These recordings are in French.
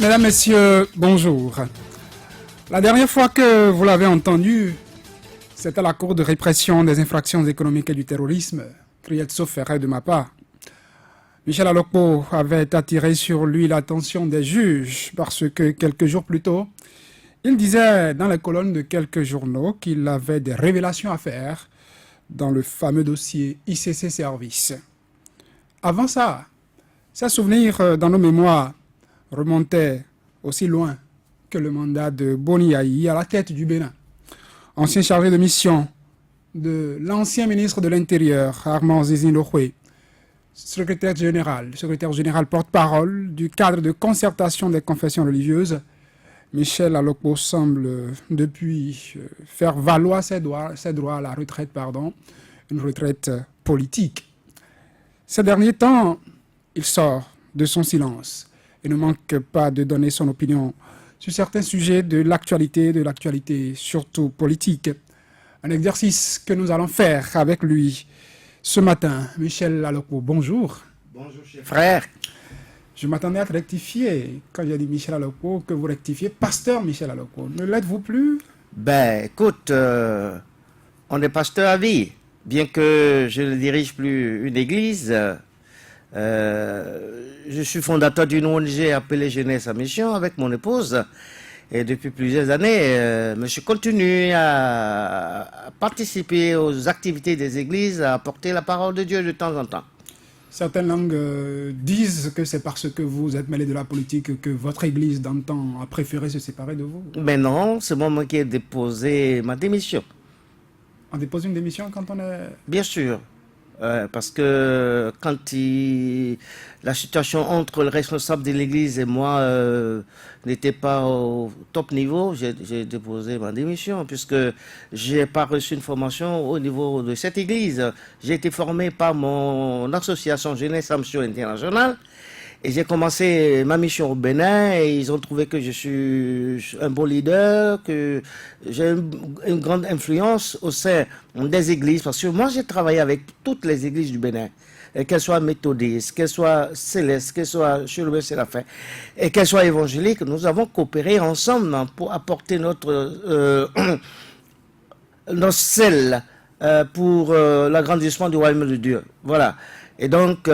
Mesdames, Messieurs, bonjour. La dernière fois que vous l'avez entendu, c'était à la Cour de répression des infractions économiques et du terrorisme, criette sauf erreur de ma part. Michel Alokpo avait attiré sur lui l'attention des juges parce que quelques jours plus tôt, il disait dans les colonnes de quelques journaux qu'il avait des révélations à faire dans le fameux dossier ICC Service. Avant ça, ses souvenirs dans nos mémoires remontaient aussi loin que le mandat de Boni Yayi à la tête du Bénin. Ancien chargé de mission de l'ancien ministre de l'Intérieur, Armand Zizine-Lohoué, secrétaire général porte-parole du cadre de concertation des confessions religieuses, Michel Alokpo semble depuis faire valoir ses droits à la retraite, une retraite politique. Ces derniers temps, il sort de son silence et ne manque pas de donner son opinion sur certains sujets de l'actualité surtout politique. Un exercice que nous allons faire avec lui ce matin. Michel Alokpo, bonjour. Bonjour, cher frère. Je m'attendais à te rectifier quand j'ai dit Michel Alokpo, que vous rectifiez pasteur Michel Alokpo. Ne l'êtes-vous plus? Ben, écoute, on est pasteur à vie. Bien que je ne dirige plus une église, je suis fondateur d'une ONG appelée Jeunesse à Mission avec mon épouse. Et depuis plusieurs années, je continue à participer aux activités des églises, à apporter la parole de Dieu de temps en temps. Certaines langues disent que c'est parce que vous êtes mêlé de la politique que votre église d'antan a préféré se séparer de vous. Mais non, c'est moi qui ai déposé ma démission. On dépose une démission quand on est... Bien sûr. Parce que quand la situation entre le responsable de l'église et moi n'était pas au top niveau, j'ai déposé ma démission puisque je n'ai pas reçu une formation au niveau de cette église. J'ai été formé par mon association Jeunesse à Mission Internationale et j'ai commencé ma mission au Bénin et ils ont trouvé que je suis un bon leader, que j'ai une grande influence au sein des églises. Parce que moi, j'ai travaillé avec toutes les églises du Bénin, qu'elles soient méthodistes, qu'elles soient célestes, qu'elles soient Chérubin Séraphin, et qu'elles soient évangéliques. Nous avons coopéré ensemble pour apporter notre sel pour l'agrandissement du royaume de Dieu. Voilà. Et donc,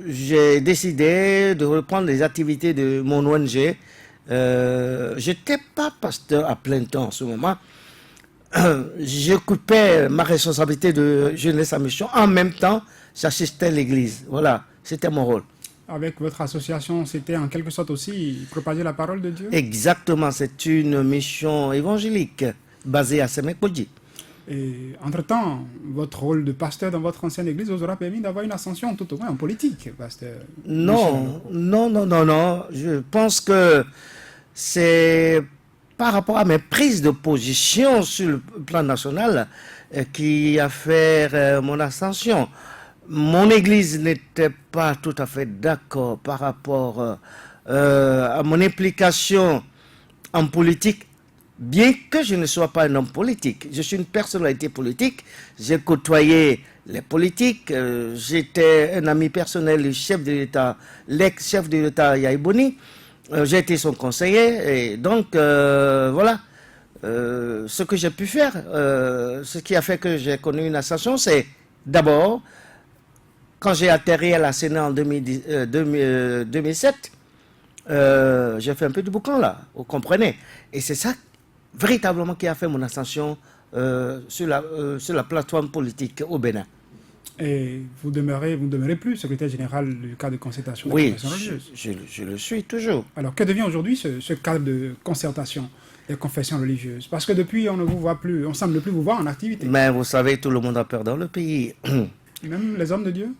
j'ai décidé de reprendre les activités de mon ONG. Je n'étais pas pasteur à plein temps en ce moment. J'occupais ma responsabilité de jeunesse à mission. En même temps, j'assistais à l'église. Voilà, c'était mon rôle. Avec votre association, c'était en quelque sorte aussi propager la parole de Dieu? Exactement, c'est une mission évangélique basée à Semek-Podji. Et entre-temps, votre rôle de pasteur dans votre ancienne église vous aura permis d'avoir une ascension tout au moins en politique, pasteur. Non. Je pense que c'est par rapport à mes prises de position sur le plan national qui a fait mon ascension. Mon église n'était pas tout à fait d'accord par rapport à mon implication en politique. Bien que je ne sois pas un homme politique, je suis une personnalité politique, j'ai côtoyé les politiques, j'étais un ami personnel du chef de l'État, l'ex-chef de l'État Yayi Boni, j'ai été son conseiller, et donc voilà, ce que j'ai pu faire, ce qui a fait que j'ai connu une ascension, c'est d'abord, quand j'ai atterri à la Sénat en 2007, j'ai fait un peu du boucan là, vous comprenez, et c'est ça véritablement qui a fait mon ascension sur la plateforme politique au Bénin. Et vous ne demeurez plus secrétaire général du cadre de concertation des confessions religieuses. Je le suis toujours. Alors que devient aujourd'hui ce cadre de concertation des confessions religieuses? Parce que depuis, on ne vous voit plus, on semble plus vous voir en activité. Mais vous savez, tout le monde a peur dans le pays. Même les hommes de Dieu?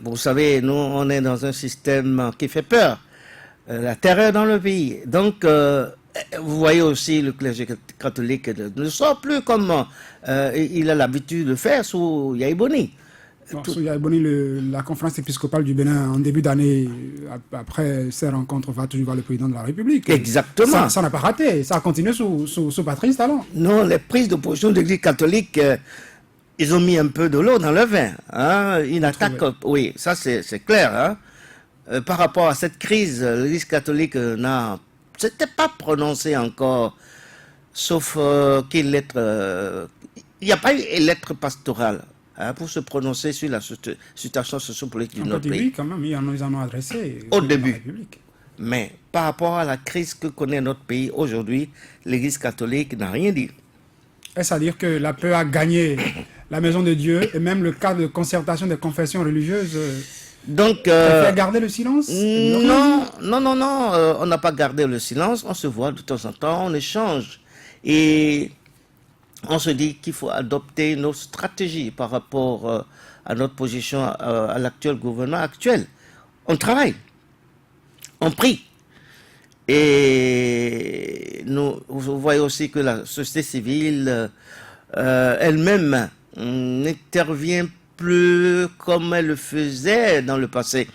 Vous savez, nous, on est dans un système qui fait peur. La terreur dans le pays. Donc, vous voyez aussi le clergé catholique ne sort plus comme il a l'habitude de faire sous Yayi Boni. Sous Yayi Boni, la conférence épiscopale du Bénin, en début d'année, après ces rencontres, va toujours voir le président de la République. Exactement. Ça n'a pas raté, ça a continué sous Patrice Talon. Non, les prises de position de l'Église catholique, ils ont mis un peu de l'eau dans le vin. Hein, une attaque, oui, ça c'est clair. Hein. par rapport à cette crise, l'Église catholique s'était pas prononcée encore, sauf qu'il lettre, il n'y a pas eu une lettre pastorale pour se prononcer sur la situation sociopolitique de notre pays. Oui, quand même, ils en ont adressé au début. Mais par rapport à la crise que connaît notre pays aujourd'hui, l'Église catholique n'a rien dit. Est-ce à dire que la peur a gagné la maison de Dieu et même le cadre de concertation des confessions religieuses donc, fait garder le silence? Non, on n'a pas gardé le silence, on se voit de temps en temps, on échange. Et on se dit qu'il faut adopter nos stratégies par rapport à notre position à l'actuel gouvernement actuel. On travaille, on prie. Et vous voyez aussi que la société civile elle-même n'intervient plus comme elle le faisait dans le passé.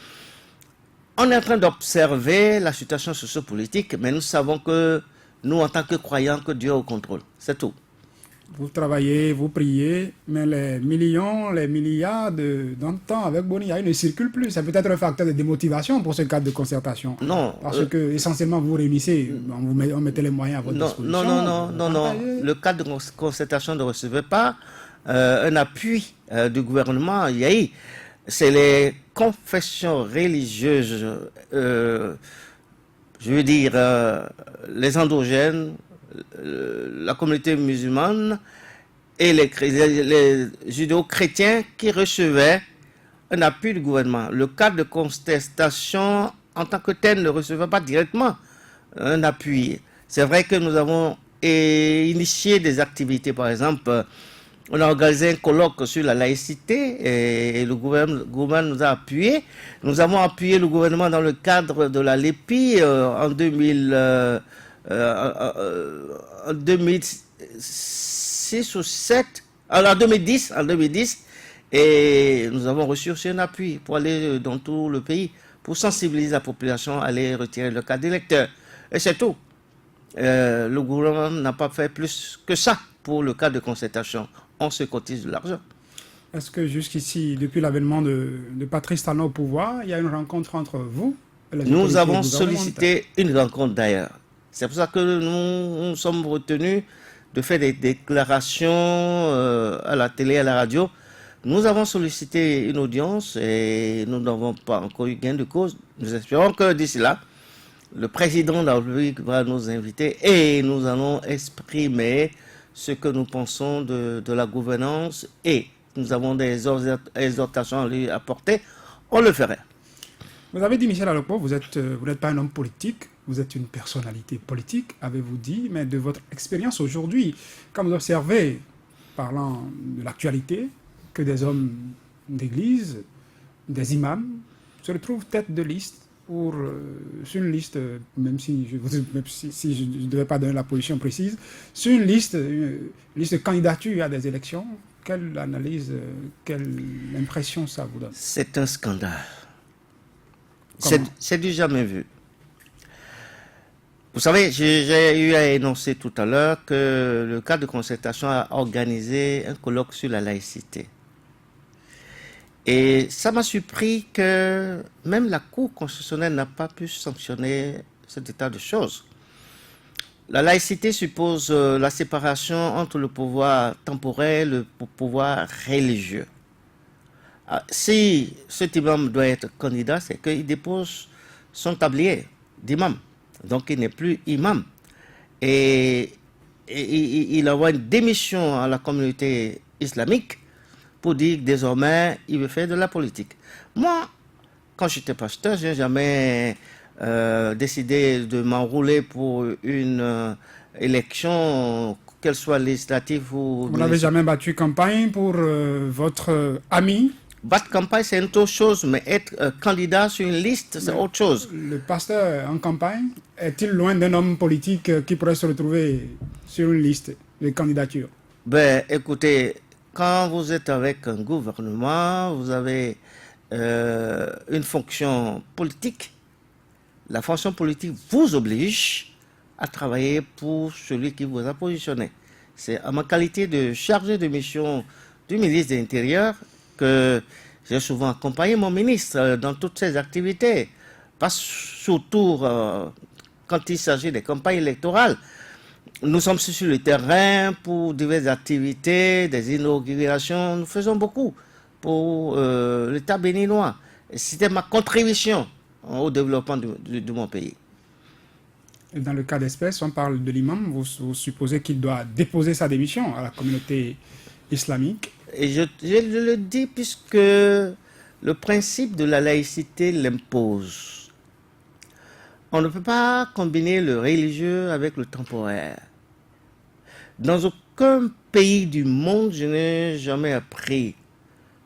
On est en train d'observer la situation sociopolitique, mais nous savons que nous, en tant que croyants, que Dieu est au contrôle. C'est tout. Vous travaillez, vous priez, mais les millions, les milliards d'antan avec Bonia, ils ne circulent plus. C'est peut-être un facteur de démotivation pour ce cadre de concertation. Non. Parce que essentiellement, vous réunissez, on mettait les moyens à votre disposition. Non. Le cadre de concertation ne recevait pas un appui du gouvernement. C'est les confessions religieuses, je veux dire, les endogènes, la communauté musulmane et les judéo-chrétiens qui recevaient un appui du gouvernement. Le cadre de contestation en tant que tel ne recevait pas directement un appui. C'est vrai que nous avons initié des activités, par exemple, on a organisé un colloque sur la laïcité et le gouvernement nous a appuyés. Nous avons appuyé le gouvernement dans le cadre de la LEPI en 2006 ou 7, en 2010, et nous avons reçu aussi un appui pour aller dans tout le pays, pour sensibiliser la population à aller retirer le carte d'électeur. Et c'est tout. Le gouvernement n'a pas fait plus que ça pour le cas de concertation. On se cotise de l'argent. Est-ce que jusqu'ici, depuis l'avènement de Patrice Talon au pouvoir, il y a une rencontre entre vous et les Nous avons sollicité une rencontre d'ailleurs. C'est pour ça que nous sommes retenus de faire des déclarations à la télé, à la radio. Nous avons sollicité une audience et nous n'avons pas encore eu gain de cause. Nous espérons que d'ici là, le président de la République va nous inviter et nous allons exprimer ce que nous pensons de la gouvernance et nous avons des exhortations à lui apporter. On le ferait. Vous avez dit, Michel Alokpo, vous n'êtes pas un homme politique, vous êtes une personnalité politique, avez-vous dit, mais de votre expérience aujourd'hui, quand vous observez, parlant de l'actualité, que des hommes d'église, des imams, se retrouvent tête de liste sur une liste, même si je ne devais pas donner la position précise, sur une liste de candidature à des élections, quelle analyse, quelle impression ça vous donne? C'est un scandale. C'est du jamais vu. Vous savez, j'ai eu à énoncer tout à l'heure que le cadre de concertation a organisé un colloque sur la laïcité. Et ça m'a surpris que même la Cour constitutionnelle n'a pas pu sanctionner cet état de choses. La laïcité suppose la séparation entre le pouvoir temporel et le pouvoir religieux. Si cet imam doit être candidat, c'est qu'il dépose son tablier d'imam. Donc il n'est plus imam. Et il envoie une démission à la communauté islamique pour dire que désormais, il veut faire de la politique. Moi, quand j'étais pasteur, je n'ai jamais décidé de m'enrouler pour une élection, qu'elle soit législative ou... Vous n'avez jamais battu campagne pour votre ami? Battre campagne, c'est une autre chose, mais être candidat sur une liste, c'est autre chose. Le pasteur en campagne est-il loin d'un homme politique qui pourrait se retrouver sur une liste de candidature? Ben, écoutez, quand vous êtes avec un gouvernement, vous avez une fonction politique. La fonction politique vous oblige à travailler pour celui qui vous a positionné. C'est à ma qualité de chargé de mission du ministre de l'Intérieur que j'ai souvent accompagné mon ministre dans toutes ses activités, pas surtout quand il s'agit des campagnes électorales. Nous sommes sur le terrain pour diverses activités, des inaugurations. Nous faisons beaucoup pour l'État béninois. C'était ma contribution au développement de mon pays. Et dans le cas d'espèce, on parle de l'imam. Vous supposez qu'il doit déposer sa démission à la communauté islamique. Et je le dis puisque le principe de la laïcité l'impose. On ne peut pas combiner le religieux avec le temporaire. Dans aucun pays du monde, je n'ai jamais appris,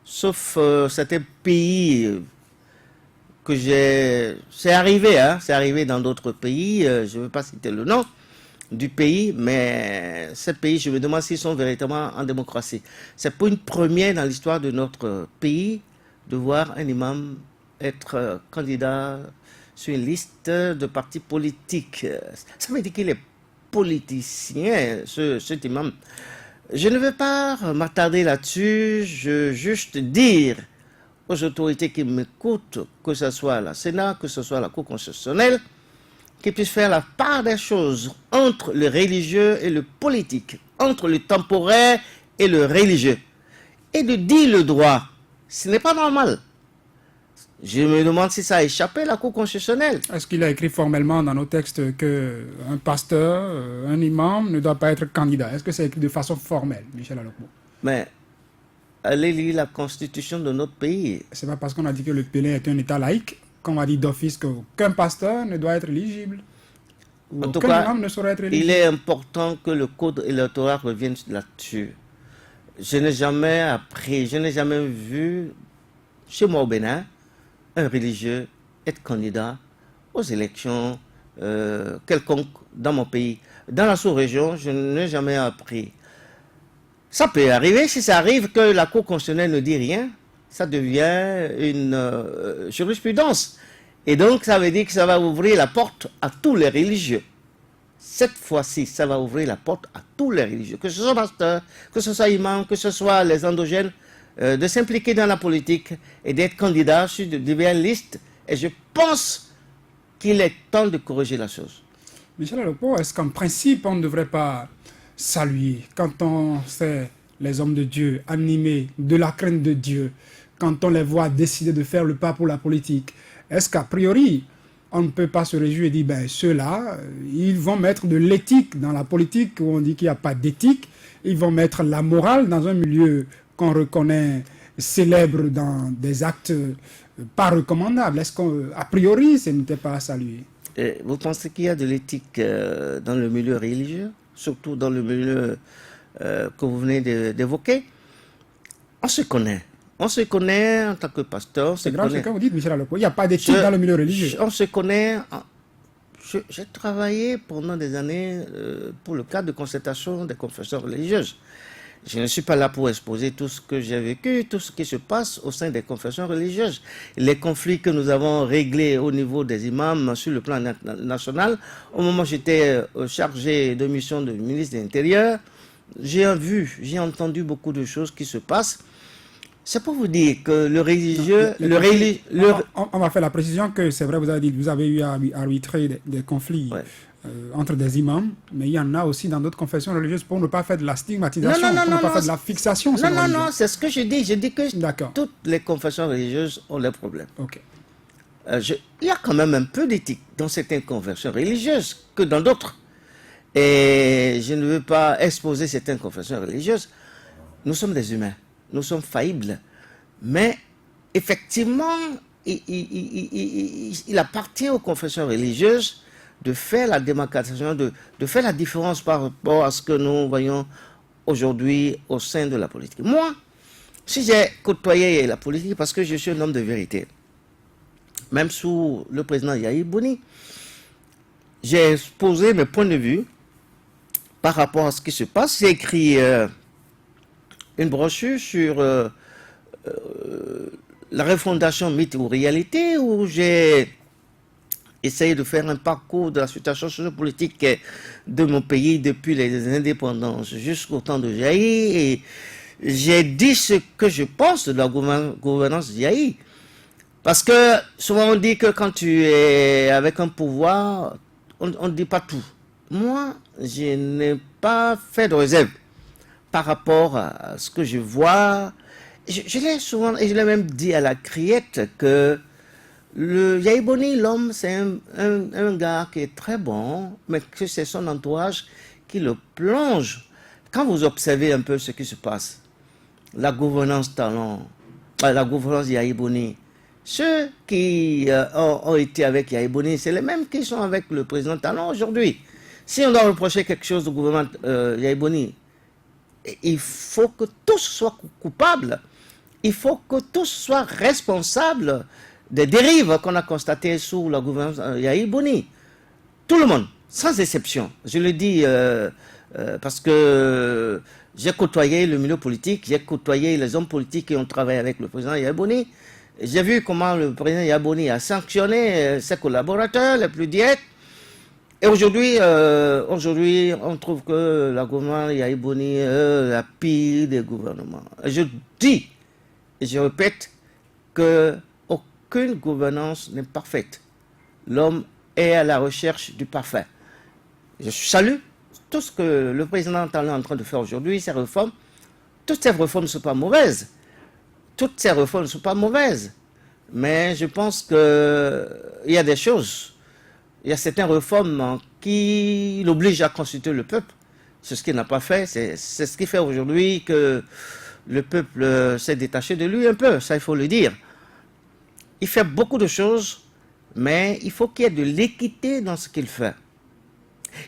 sauf certains pays que j'ai... C'est arrivé dans d'autres pays, je ne veux pas citer le nom du pays, mais ces pays, je me demande s'ils sont véritablement en démocratie. C'est pour une première dans l'histoire de notre pays de voir un imam être candidat sur une liste de partis politiques. Ça veut dire qu'il est politicien, cet imam. Je ne vais pas m'attarder là-dessus, je veux juste dire aux autorités qui m'écoutent, que ce soit la Sénat, que ce soit la Cour constitutionnelle, qu'ils puissent faire la part des choses entre le religieux et le politique, entre le temporaire et le religieux, et de dire le droit. Ce n'est pas normal. Je me demande si ça a échappé à la Cour constitutionnelle. Est-ce qu'il a écrit formellement dans nos textes qu'un pasteur, un imam ne doit pas être candidat? Est-ce que c'est écrit de façon formelle, Michel Alokmo? Mais allez lire la constitution de notre pays. C'est pas parce qu'on a dit que le Bénin est un État laïque qu'on va dire d'office qu'aucun pasteur ne doit être éligible. En tout Aucun cas, imam ne saurait être éligible. il est important que le code électoral revienne là-dessus. Je n'ai jamais appris, je n'ai jamais vu chez moi au Bénin un religieux être candidat aux élections quelconques dans mon pays. Dans la sous-région, je n'ai jamais appris. Ça peut arriver, si ça arrive que la Cour constitutionnelle ne dit rien, ça devient une jurisprudence. Et donc, ça veut dire que ça va ouvrir la porte à tous les religieux. Cette fois-ci, ça va ouvrir la porte à tous les religieux, que ce soit pasteurs, que ce soit imams, que ce soit les endogènes, de s'impliquer dans la politique et d'être candidat sur de diverses listes. Et je pense qu'il est temps de corriger la chose. Michel Alokmo, est-ce qu'en principe, on ne devrait pas saluer quand on sait les hommes de Dieu animés de la crainte de Dieu, quand on les voit décider de faire le pas pour la politique? Est-ce qu'a priori, on ne peut pas se réjouir et dire, ben ceux-là, ils vont mettre de l'éthique dans la politique, où on dit qu'il n'y a pas d'éthique, ils vont mettre la morale dans un milieu qu'on reconnaît célèbre dans des actes pas recommandables? Est-ce qu'a priori, ce n'était pas à saluer? Et vous pensez qu'il y a de l'éthique dans le milieu religieux, surtout dans le milieu que vous venez d'évoquer? On se connaît. On se connaît en tant que pasteur. C'est grave ce que vous dites, Michel Alokmo. Il n'y a pas d'éthique dans le milieu religieux. On se connaît. J'ai travaillé pendant des années pour le cadre de concertation des confessions religieuses. Je ne suis pas là pour exposer tout ce que j'ai vécu, tout ce qui se passe au sein des confessions religieuses. Les conflits que nous avons réglés au niveau des imams sur le plan national, au moment où j'étais chargé de mission de ministre de l'Intérieur, j'ai entendu beaucoup de choses qui se passent. C'est pour vous dire que le religieux... On va faire la précision que c'est vrai, vous avez dit, vous avez eu à arbitrer des conflits. Ouais. Entre des imams, mais il y en a aussi dans d'autres confessions religieuses pour ne pas faire de la stigmatisation, pour ne pas faire de la fixation. Non, c'est ce que je dis. Je dis que toutes les confessions religieuses ont leurs problèmes. Okay. Il y a quand même un peu d'éthique dans certaines confessions religieuses que dans d'autres. Et je ne veux pas exposer certaines confessions religieuses. Nous sommes des humains, nous sommes faillibles. Mais effectivement, il appartient aux confessions religieuses de faire la démarcation, de faire la différence par rapport à ce que nous voyons aujourd'hui au sein de la politique. Moi, si j'ai côtoyé la politique, parce que je suis un homme de vérité, même sous le président Yahya Bouni, j'ai exposé mes points de vue par rapport à ce qui se passe. J'ai écrit une brochure sur la refondation mythe ou réalité, où j'ai essayer de faire un parcours de la situation sociopolitique de mon pays depuis les indépendances jusqu'au temps de Jaï. Et j'ai dit ce que je pense de la gouvernance de Jaï. Parce que souvent on dit que quand tu es avec un pouvoir, on ne dit pas tout. Moi, je n'ai pas fait de réserve par rapport à ce que je vois. Je l'ai souvent, et je l'ai même dit à la criette, que le Yahi Boni, l'homme, c'est un gars qui est très bon, mais que c'est son entourage qui le plonge. Quand vous observez un peu ce qui se passe, la gouvernance talent, la gouvernance Yahi Boni, ceux qui ont été avec Yahi Boni, c'est les mêmes qui sont avec le président Talon aujourd'hui. Si on doit reprocher quelque chose au gouvernement Yahi Boni, il faut que tous soient coupables. Il faut que tous soient responsables des dérives qu'on a constatées sous la gouvernance Yahi Boni. Tout le monde, sans exception. Je le dis parce que j'ai côtoyé le milieu politique, j'ai côtoyé les hommes politiques qui ont travaillé avec le président Yahi Boni. J'ai vu comment le président Yahi Boni a sanctionné ses collaborateurs les plus directs. Et aujourd'hui, on trouve que la gouvernement Yahi Boni est la pire des gouvernements. Je dis, et je répète, qu'aucune gouvernance n'est parfaite. L'homme est à la recherche du parfait. Je salue tout ce que le président est en train de faire aujourd'hui, ces réformes. Toutes ces réformes ne sont pas mauvaises. Toutes ces réformes ne sont pas mauvaises. Mais je pense qu'il y a des choses, il y a certaines réformes qui l'obligent à consulter le peuple. C'est ce qu'il n'a pas fait. C'est ce qui fait aujourd'hui que le peuple s'est détaché de lui un peu, ça il faut le dire. Il fait beaucoup de choses, mais il faut qu'il y ait de l'équité dans ce qu'il fait.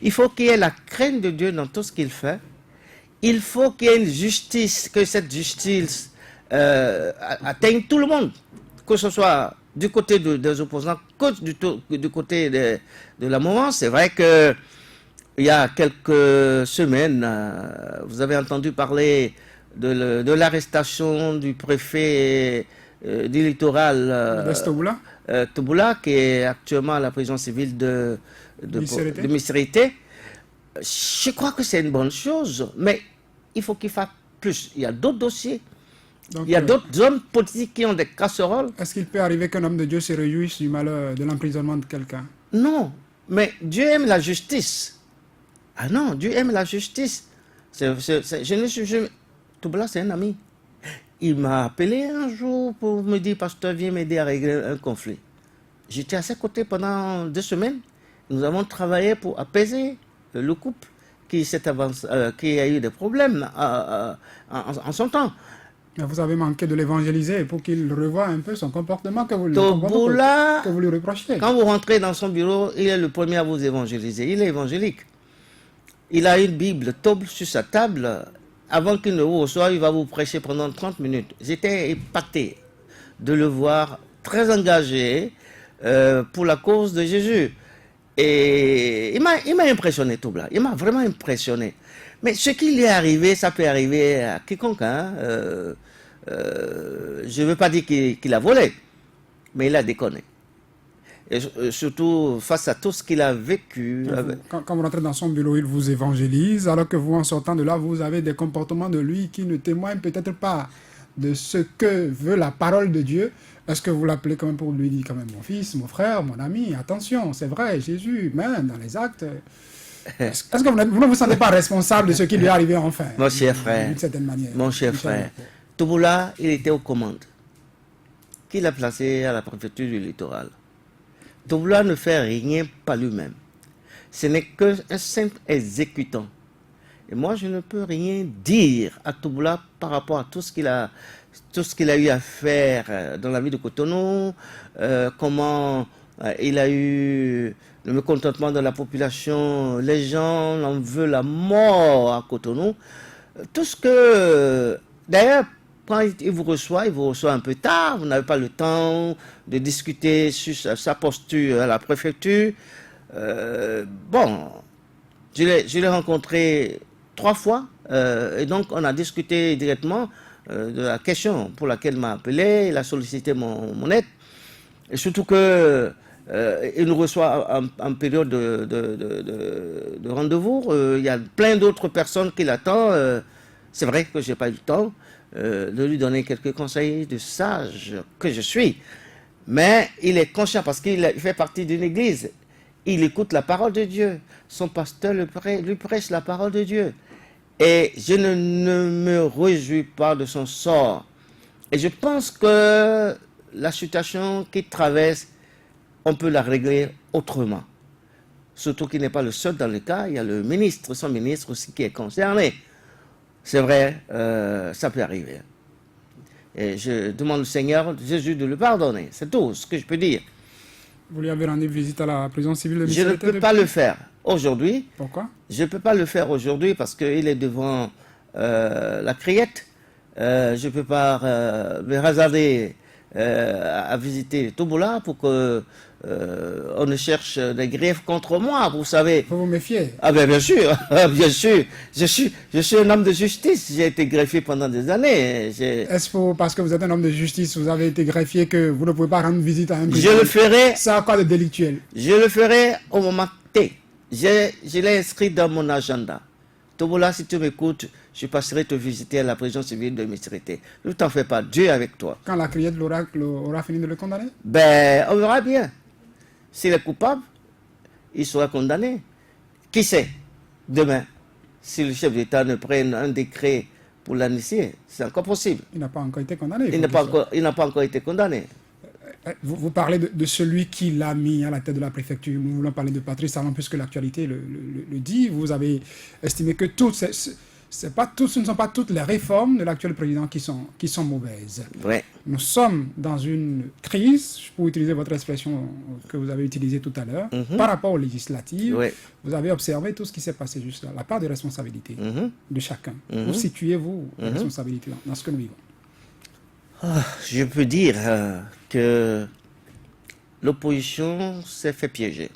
Il faut qu'il y ait la crainte de Dieu dans tout ce qu'il fait. Il faut qu'il y ait une justice, que cette justice atteigne tout le monde, que ce soit du côté des opposants, que du côté de la mouvance. C'est vrai que il y a quelques semaines, vous avez entendu parler de l'arrestation du préfet du littoral Toboula, qui est actuellement à la prison civile de Missirité. Je crois que c'est une bonne chose, mais il faut qu'il fasse plus. Il y a d'autres dossiers. Donc, il y a d'autres hommes politiques qui ont des casseroles. Est-ce qu'il peut arriver qu'un homme de Dieu se réjouisse du malheur, de l'emprisonnement de quelqu'un? Non, mais Dieu aime la justice. Ah non, Dieu aime la justice. Toboula, c'est un ami. Il m'a appelé un jour pour me dire, pasteur, viens m'aider à régler un conflit. J'étais à ses côtés pendant 2 semaines. Nous avons travaillé pour apaiser le couple qui a eu des problèmes en son temps. Mais vous avez manqué de l'évangéliser pour qu'il revoie un peu son comportement que vous lui reprochez. Quand vous rentrez dans son bureau, il est le premier à vous évangéliser. Il est évangélique. Il a une Bible Tob sur sa table. Avant qu'il ne vous reçoive, il va vous prêcher pendant 30 minutes. J'étais épaté de le voir très engagé pour la cause de Jésus. Et il m'a impressionné, Toubla. Il m'a vraiment impressionné. Mais ce qui lui est arrivé, ça peut arriver à quiconque. Je ne veux pas dire qu'il a volé, mais il a déconné. Et surtout face à tout ce qu'il a vécu. Quand vous rentrez dans son bureau, il vous évangélise, alors que vous, en sortant de là, vous avez des comportements de lui qui ne témoignent peut-être pas de ce que veut la parole de Dieu. Est-ce que vous l'appelez quand même pour lui dire, quand même, mon fils, mon frère, mon ami, attention, c'est vrai, Jésus, même dans les actes. Est-ce que vous ne vous sentez pas responsable de ce qui lui est arrivé enfin? Mon cher frère, d'une certaine manière. Mon cher frère, Toboula, il était aux commandes. Qui l'a placé à la préfecture du littoral? Toboula ne fait rien par lui-même. Ce n'est qu'un simple exécutant. Et moi, je ne peux rien dire à Toboula par rapport à tout ce qu'il a eu à faire dans la vie de Cotonou, comment il a eu le mécontentement de la population, les gens en veulent la mort à Cotonou. Tout ce que... D'ailleurs, quand il vous reçoit un peu tard, vous n'avez pas le temps de discuter sur sa posture à la préfecture. Bon, je l'ai rencontré 3 fois, et donc on a discuté directement de la question pour laquelle il m'a appelé, il a sollicité mon aide, et surtout que il nous reçoit en période de rendez-vous. Il y a plein d'autres personnes qui l'attendent. C'est vrai que je n'ai pas eu le temps de lui donner quelques conseils de sage que je suis. Mais il est conscient parce qu'il fait partie d'une église. Il écoute la parole de Dieu. Son pasteur lui prêche la parole de Dieu. Et je ne me réjouis pas de son sort. Et je pense que la situation qu'il traverse, on peut la régler autrement. Surtout qu'il n'est pas le seul dans le cas. Il y a le ministre, son ministre aussi qui est concerné. C'est vrai, ça peut arriver. Et je demande au Seigneur Jésus de le pardonner. C'est tout ce que je peux dire. Vous lui avez rendu visite à la prison civile de Je ne peux pas le faire aujourd'hui. Pourquoi? Je ne peux pas le faire aujourd'hui parce qu'il est devant la criette. Je ne peux pas me hasarder à visiter Tobola pour que on ne cherche des griefs contre moi, vous savez. Il faut vous méfier. Ah ben bien sûr, bien sûr. Je suis un homme de justice. J'ai été greffier pendant des années. Est-ce que parce que vous êtes un homme de justice, vous avez été greffier, que vous ne pouvez pas rendre visite à un Je le ferai. Ça a quoi de délictuel? Je le ferai au moment T. Je l'ai inscrit dans mon agenda. Tobola, si tu m'écoutes, je passerai te visiter à la prison civile de Missirité. Ne t'en fais pas, Dieu est avec toi. Quand la criette l'oracle aura fini de le condamner? Ben, on verra bien. S'il est coupable, il sera condamné. Qui sait, demain, si le chef d'État ne prenne un décret pour l'amnistier, c'est encore possible. Il n'a pas encore été condamné. Il n'a pas encore été condamné. Vous parlez de celui qui l'a mis à la tête de la préfecture. Nous voulons parler de Patrice Talon puisque l'actualité le dit. Vous avez estimé que ce ne sont pas toutes les réformes de l'actuel président qui sont mauvaises. Ouais. Nous sommes dans une crise, pour utiliser votre expression que vous avez utilisée tout à l'heure, par rapport aux législatives. Ouais. Vous avez observé tout ce qui s'est passé juste là, la part de responsabilité de chacun. Où situez-vous la responsabilité dans ce que nous vivons? Je peux dire que l'opposition s'est fait piéger.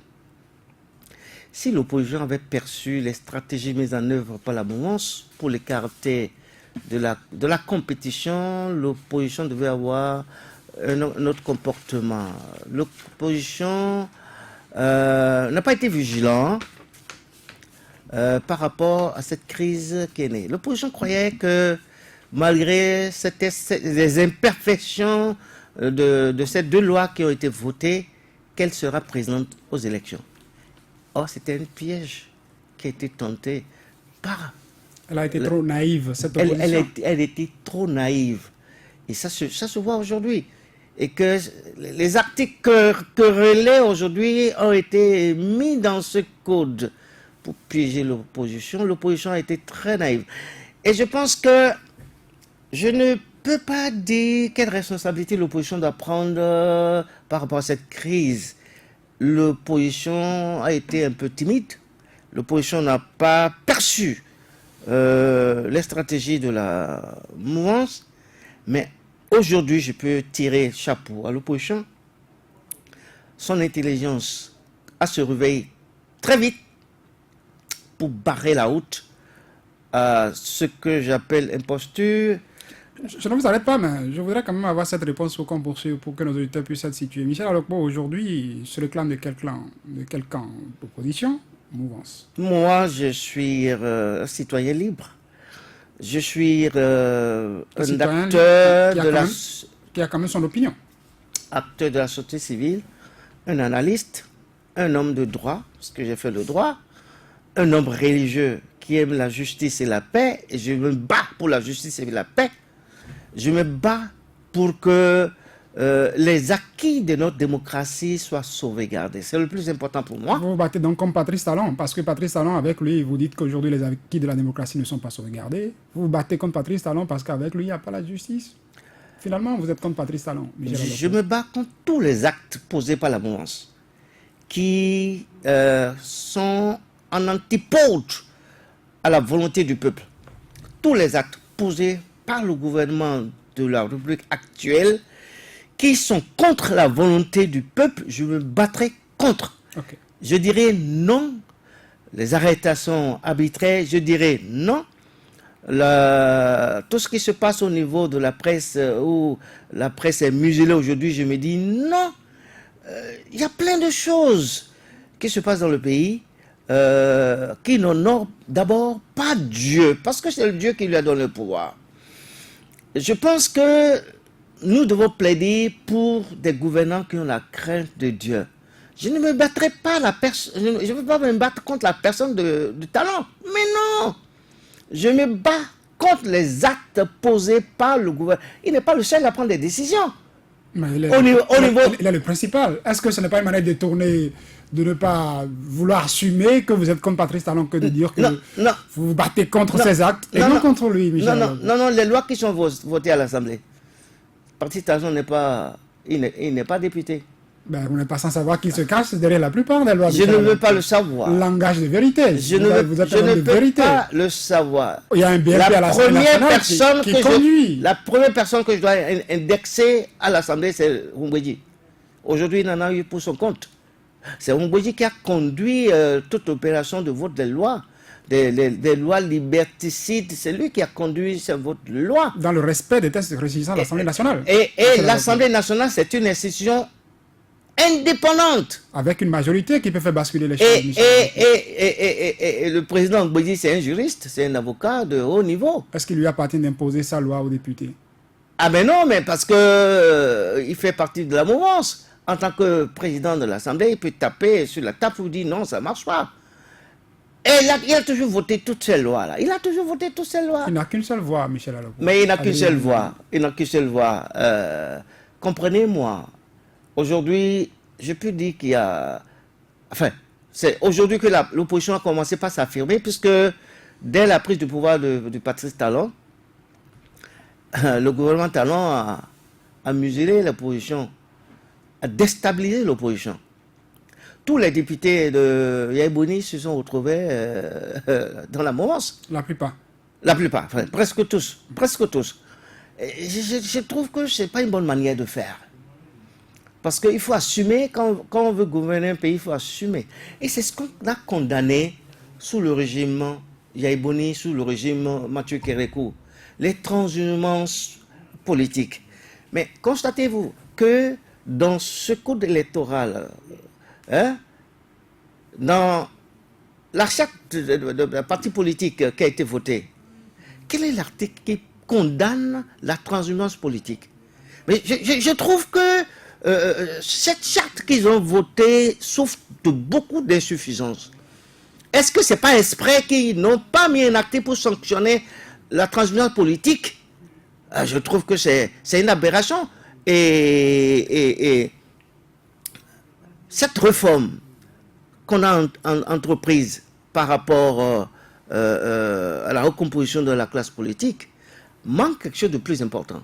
Si l'opposition avait perçu les stratégies mises en œuvre par la mouvance pour l'écarter de la compétition, l'opposition devait avoir un autre comportement. L'opposition n'a pas été vigilante par rapport à cette crise qui est née. L'opposition croyait que malgré les imperfections de ces deux lois qui ont été votées, qu'elle sera présente aux élections. Or, c'était un piège qui a été tenté par... Elle a été trop naïve, cette opposition. Elle était trop naïve. Et ça se voit aujourd'hui. Et que les articles que relaient aujourd'hui ont été mis dans ce code pour piéger l'opposition. L'opposition a été très naïve. Et je pense que je ne peux pas dire quelle responsabilité l'opposition doit prendre par rapport à cette crise. L'opposition a été un peu timide. L'opposition n'a pas perçu les stratégies de la mouvance. Mais aujourd'hui, je peux tirer chapeau à l'opposition. Son intelligence a se réveillé très vite pour barrer la route à ce que j'appelle imposture. Je ne vous arrête pas, mais je voudrais quand même avoir cette réponse pour qu'on poursuive, pour que nos auditeurs puissent être situés. Michel Alokpo, aujourd'hui, se réclame de quel camp d'opposition, mouvance? Moi, je suis un citoyen libre. Je suis un acteur qui a quand même son opinion. Acteur de la société civile, un analyste, un homme de droit, parce que j'ai fait le droit, un homme religieux qui aime la justice et la paix, et je me bats pour la justice et la paix. Je me bats pour que les acquis de notre démocratie soient sauvegardés. C'est le plus important pour moi. Vous vous battez donc comme Patrice Talon, parce que Patrice Talon, avec lui, vous dites qu'aujourd'hui les acquis de la démocratie ne sont pas sauvegardés. Vous vous battez contre Patrice Talon parce qu'avec lui, il n'y a pas la justice. Finalement, vous êtes contre Patrice Talon. Je me bats contre tous les actes posés par la mouvance qui sont en antipode à la volonté du peuple. Tous les actes posés par le gouvernement de la République actuelle qui sont contre la volonté du peuple, je me battrai contre. Okay. Je dirais non. Les arrestations arbitraires, je dirais non. Tout ce qui se passe au niveau de la presse, où la presse est muselée aujourd'hui, je me dis non. Il y a plein de choses qui se passent dans le pays qui n'honorent d'abord pas Dieu, parce que c'est le Dieu qui lui a donné le pouvoir. Je pense que nous devons plaider pour des gouvernants qui ont la crainte de Dieu. Je ne me battrai pas je ne veux pas me battre contre la personne de talent. Mais non, je me bats contre les actes posés par le gouvernement. Il n'est pas le seul à prendre des décisions. Mais Il est le principal. Est-ce que ce n'est pas une manière détournée de ne pas vouloir assumer que vous êtes comme Patrice Talon que de dire que vous vous battez contre ses actes et non contre lui, Michel? Non, les lois qui sont votées à l'Assemblée. Patrice Talon n'est pas député. Ben, vous n'êtes pas sans savoir qu'il se cache derrière la plupart des lois. Je ne veux pas le savoir. Langage de vérité. Je ne peux pas le savoir. Il y a un BLP à l'Assemblée nationale qui conduit. La première personne que je dois indexer à l'Assemblée, c'est Rumbouedji. Aujourd'hui, il en a eu pour son compte. C'est Rumbouedji qui a conduit toute l'opération de vote des lois. Des lois liberticides, c'est lui qui a conduit ce vote de loi. Dans le respect des textes régissant l'Assemblée nationale. Et l'Assemblée nationale, c'est une institution indépendante. Avec une majorité qui peut faire basculer les choses. Et le président Rumbouedji, c'est un juriste, c'est un avocat de haut niveau. Est-ce qu'il lui appartient d'imposer sa loi aux députés? Ah ben non, mais parce que il fait partie de la mouvance. En tant que président de l'Assemblée, il peut taper sur la table ou dire non, ça ne marche pas. Et il a toujours voté toutes ces lois-là. Il a toujours voté toutes ces lois. Il n'a qu'une seule voix, Michel Alaogo. Mais il n'a qu'une seule voix. Il n'a qu'une seule voix. Comprenez-moi. Aujourd'hui, je peux dire qu'il y a... Enfin, c'est aujourd'hui que l'opposition a commencé par s'affirmer, puisque dès la prise de pouvoir du Patrice Talon, le gouvernement Talon a muselé l'opposition, a déstabilisé l'opposition. Tous les députés de Yahya se sont retrouvés dans la mouvance. La plupart. La plupart, enfin, presque tous. Presque tous. Et je trouve que ce n'est pas une bonne manière de faire. Parce qu'il faut assumer, quand on veut gouverner un pays, il faut assumer. Et c'est ce qu'on a condamné sous le régime Yahya, sous le régime Mathieu Kérékou. Les transhumances politiques. Mais constatez-vous que dans ce code électoral, dans la charte de parti politique qui a été voté, quel est l'article qui condamne la transhumance politique? Mais je trouve que cette charte qu'ils ont votée souffre de beaucoup d'insuffisances. Est-ce que ce n'est pas exprès qu'ils n'ont pas mis un acte pour sanctionner la transhumance politique? Je trouve que c'est une aberration. Et cette réforme qu'on a entreprise par rapport à la recomposition de la classe politique manque quelque chose de plus important.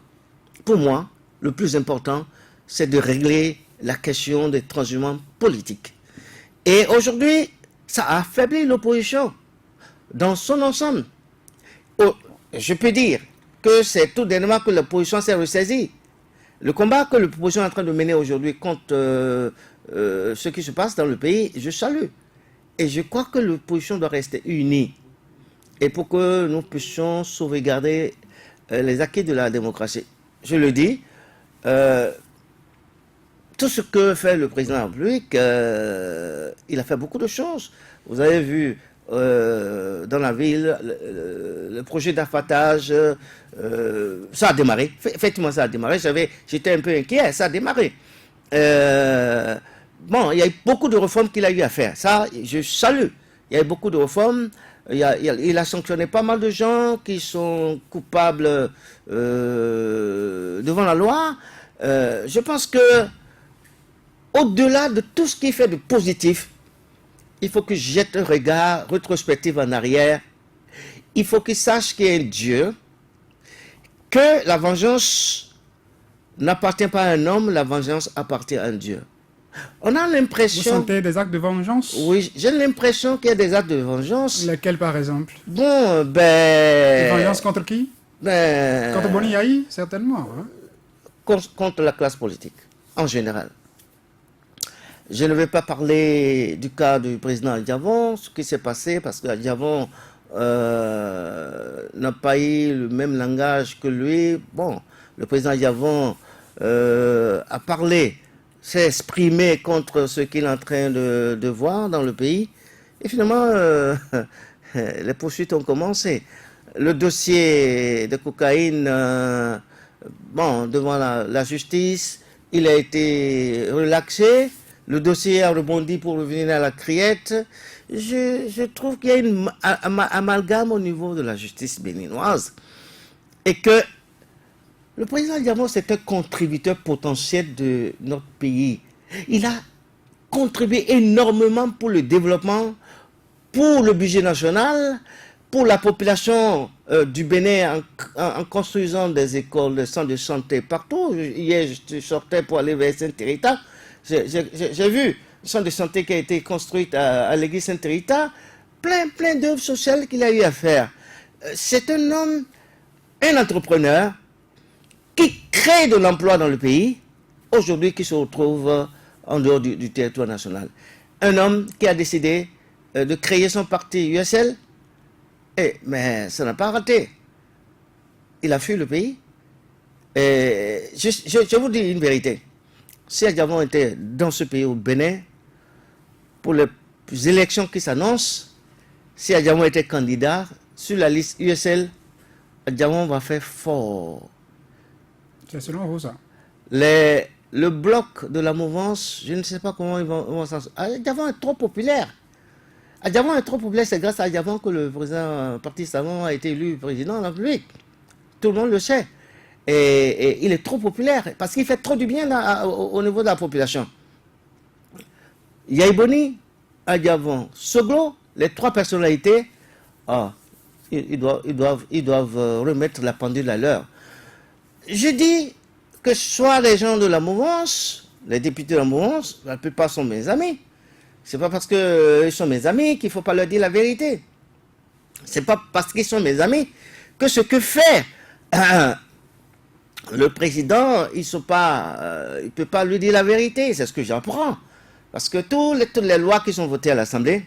Pour moi, le plus important, c'est de régler la question des transhumants politiques. Et aujourd'hui, ça a affaibli l'opposition dans son ensemble. Je peux dire que c'est tout dernièrement que l'opposition s'est ressaisie. Le combat que l'opposition est en train de mener aujourd'hui contre ce qui se passe dans le pays, je salue. Et je crois que l'opposition doit rester unie. Et pour que nous puissions sauvegarder les acquis de la démocratie. Je le dis, tout ce que fait le président de la République, il a fait beaucoup de choses. Vous avez vu dans la ville le projet d'affâtage, ça a démarré. Effectivement, ça a démarré. J'étais un peu inquiet, ça a démarré. Bon, il y a eu beaucoup de réformes qu'il a eu à faire. Ça, je salue. Il y a eu beaucoup de réformes. Il a sanctionné pas mal de gens qui sont coupables devant la loi. Je pense que au-delà de tout ce qui fait de positif, il faut que je jette un regard rétrospectif en arrière. Il faut qu'il sache qu'il y a un Dieu, que la vengeance n'appartient pas à un homme, la vengeance appartient à un Dieu. On a l'impression... Vous sentez des actes de vengeance? Oui, j'ai l'impression qu'il y a des actes de vengeance. Lesquels, par exemple? Bon, Des vengeances contre qui? Ben... Contre Boni Yahi, certainement. Hein? Contre la classe politique, en général. Je ne vais pas parler du cas du président Diavon, ce qui s'est passé, parce que Diavon n'a pas eu le même langage que lui. Bon, le président Diavon a parlé, s'est exprimé contre ce qu'il est en train de voir dans le pays. Et finalement, les poursuites ont commencé. Le dossier de cocaïne bon, devant la justice, il a été relaxé, le dossier a rebondi pour revenir à la criette. Je trouve qu'il y a un amalgame au niveau de la justice béninoise et que le président Diamo, c'est un contributeur potentiel de notre pays. Il a contribué énormément pour le développement, pour le budget national, pour la population du Bénin en construisant des écoles, des centres de santé partout. Hier, je sortais pour aller vers Sainte-Rita. J'ai vu le centre de santé qui a été construit à l'église Sainte-Rita. Plein d'œuvres sociales qu'il a eu à faire. C'est un homme, un entrepreneur, qui crée de l'emploi dans le pays, aujourd'hui qui se retrouve en dehors du territoire national. Un homme qui a décidé de créer son parti USL, mais ça n'a pas raté. Il a fui le pays. Et je vous dis une vérité. Si Adjamon était dans ce pays au Bénin, pour les élections qui s'annoncent, si Adjamon était candidat sur la liste USL, Adjamon va faire fort. C'est selon vous ça? Le bloc de la mouvance, je ne sais pas comment ils vont s'en sortir. Adjamon est trop populaire. Adjamon est trop populaire, c'est grâce à Adjamon que le président Parti Savon a été élu président de la République. Tout le monde le sait. Et il est trop populaire parce qu'il fait trop du bien au niveau de la population. Yaïboni, Adjamon, Soglo, les trois personnalités, ils doivent remettre la pendule à l'heure. Je dis que ce soit les gens de la mouvance, les députés de la mouvance, la plupart sont mes amis. C'est pas parce qu'ils sont mes amis qu'il ne faut pas leur dire la vérité. C'est pas parce qu'ils sont mes amis que ce que fait le président, il ne peut pas lui dire la vérité. C'est ce que j'apprends. Parce que toutes les lois qui sont votées à l'Assemblée,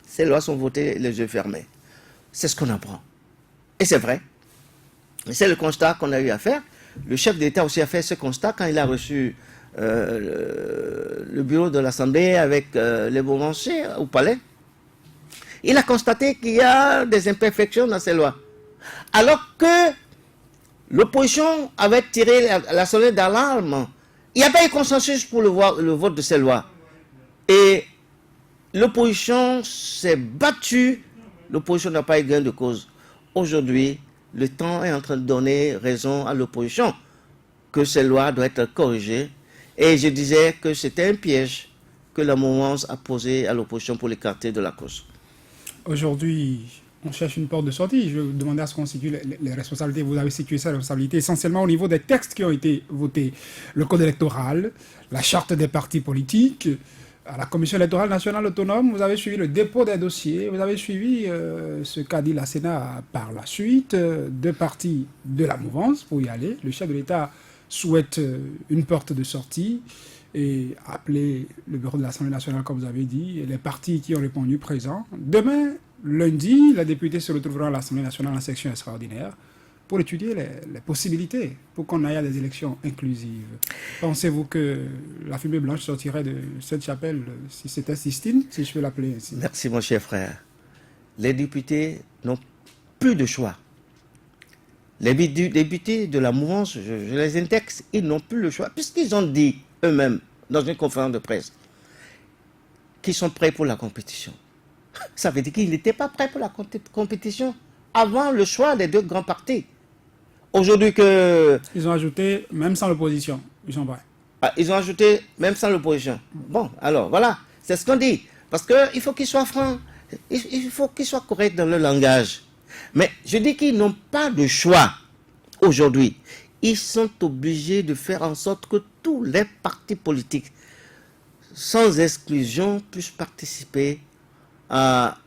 ces lois sont votées les yeux fermés. C'est ce qu'on apprend. Et c'est vrai. C'est le constat qu'on a eu à faire. Le chef d'État aussi a fait ce constat quand il a reçu le bureau de l'Assemblée avec les bourgeois au palais. Il a constaté qu'il y a des imperfections dans ces lois. Alors que l'opposition avait tiré la sonnette d'alarme. Il n'y a pas eu consensus pour le vote de ces lois. Et l'opposition s'est battue. L'opposition n'a pas eu gain de cause. Aujourd'hui, le temps est en train de donner raison à l'opposition que ces lois doivent être corrigées. Et je disais que c'était un piège que la mouvance a posé à l'opposition pour l'écarter de la cause. Aujourd'hui, on cherche une porte de sortie. Je vais vous demander à ce qu'on situe les responsabilités. Vous avez situé ces responsabilités essentiellement au niveau des textes qui ont été votés. Le code électoral, la charte des partis politiques, à la Commission électorale nationale autonome, vous avez suivi le dépôt des dossiers, vous avez suivi ce qu'a dit la Sénat par la suite, deux partis de la mouvance pour y aller. Le chef de l'État souhaite une porte de sortie et appeler le bureau de l'Assemblée nationale, comme vous avez dit, et les partis qui ont répondu présents. Demain, lundi, les députés se retrouveront à l'Assemblée nationale en section extraordinaire pour étudier les possibilités pour qu'on aille à des élections inclusives. Pensez-vous que la fumée blanche sortirait de cette chapelle si c'était Sistine, si je peux l'appeler ainsi? Merci mon cher frère. Les députés n'ont plus de choix. Les députés de la mouvance, je les indexe, ils n'ont plus le choix, puisqu'ils ont dit eux-mêmes dans une conférence de presse qu'ils sont prêts pour la compétition. Ça veut dire qu'ils n'étaient pas prêts pour la compétition avant le choix des deux grands partis. Aujourd'hui que... Ils ont ajouté, même sans l'opposition, ils sont prêts. Ils ont ajouté, même sans l'opposition. Bon, alors, voilà, c'est ce qu'on dit. Parce qu'il faut qu'ils soient francs, il faut qu'ils soient corrects dans le langage. Mais je dis qu'ils n'ont pas de choix aujourd'hui. Ils sont obligés de faire en sorte que tous les partis politiques, sans exclusion, puissent participer à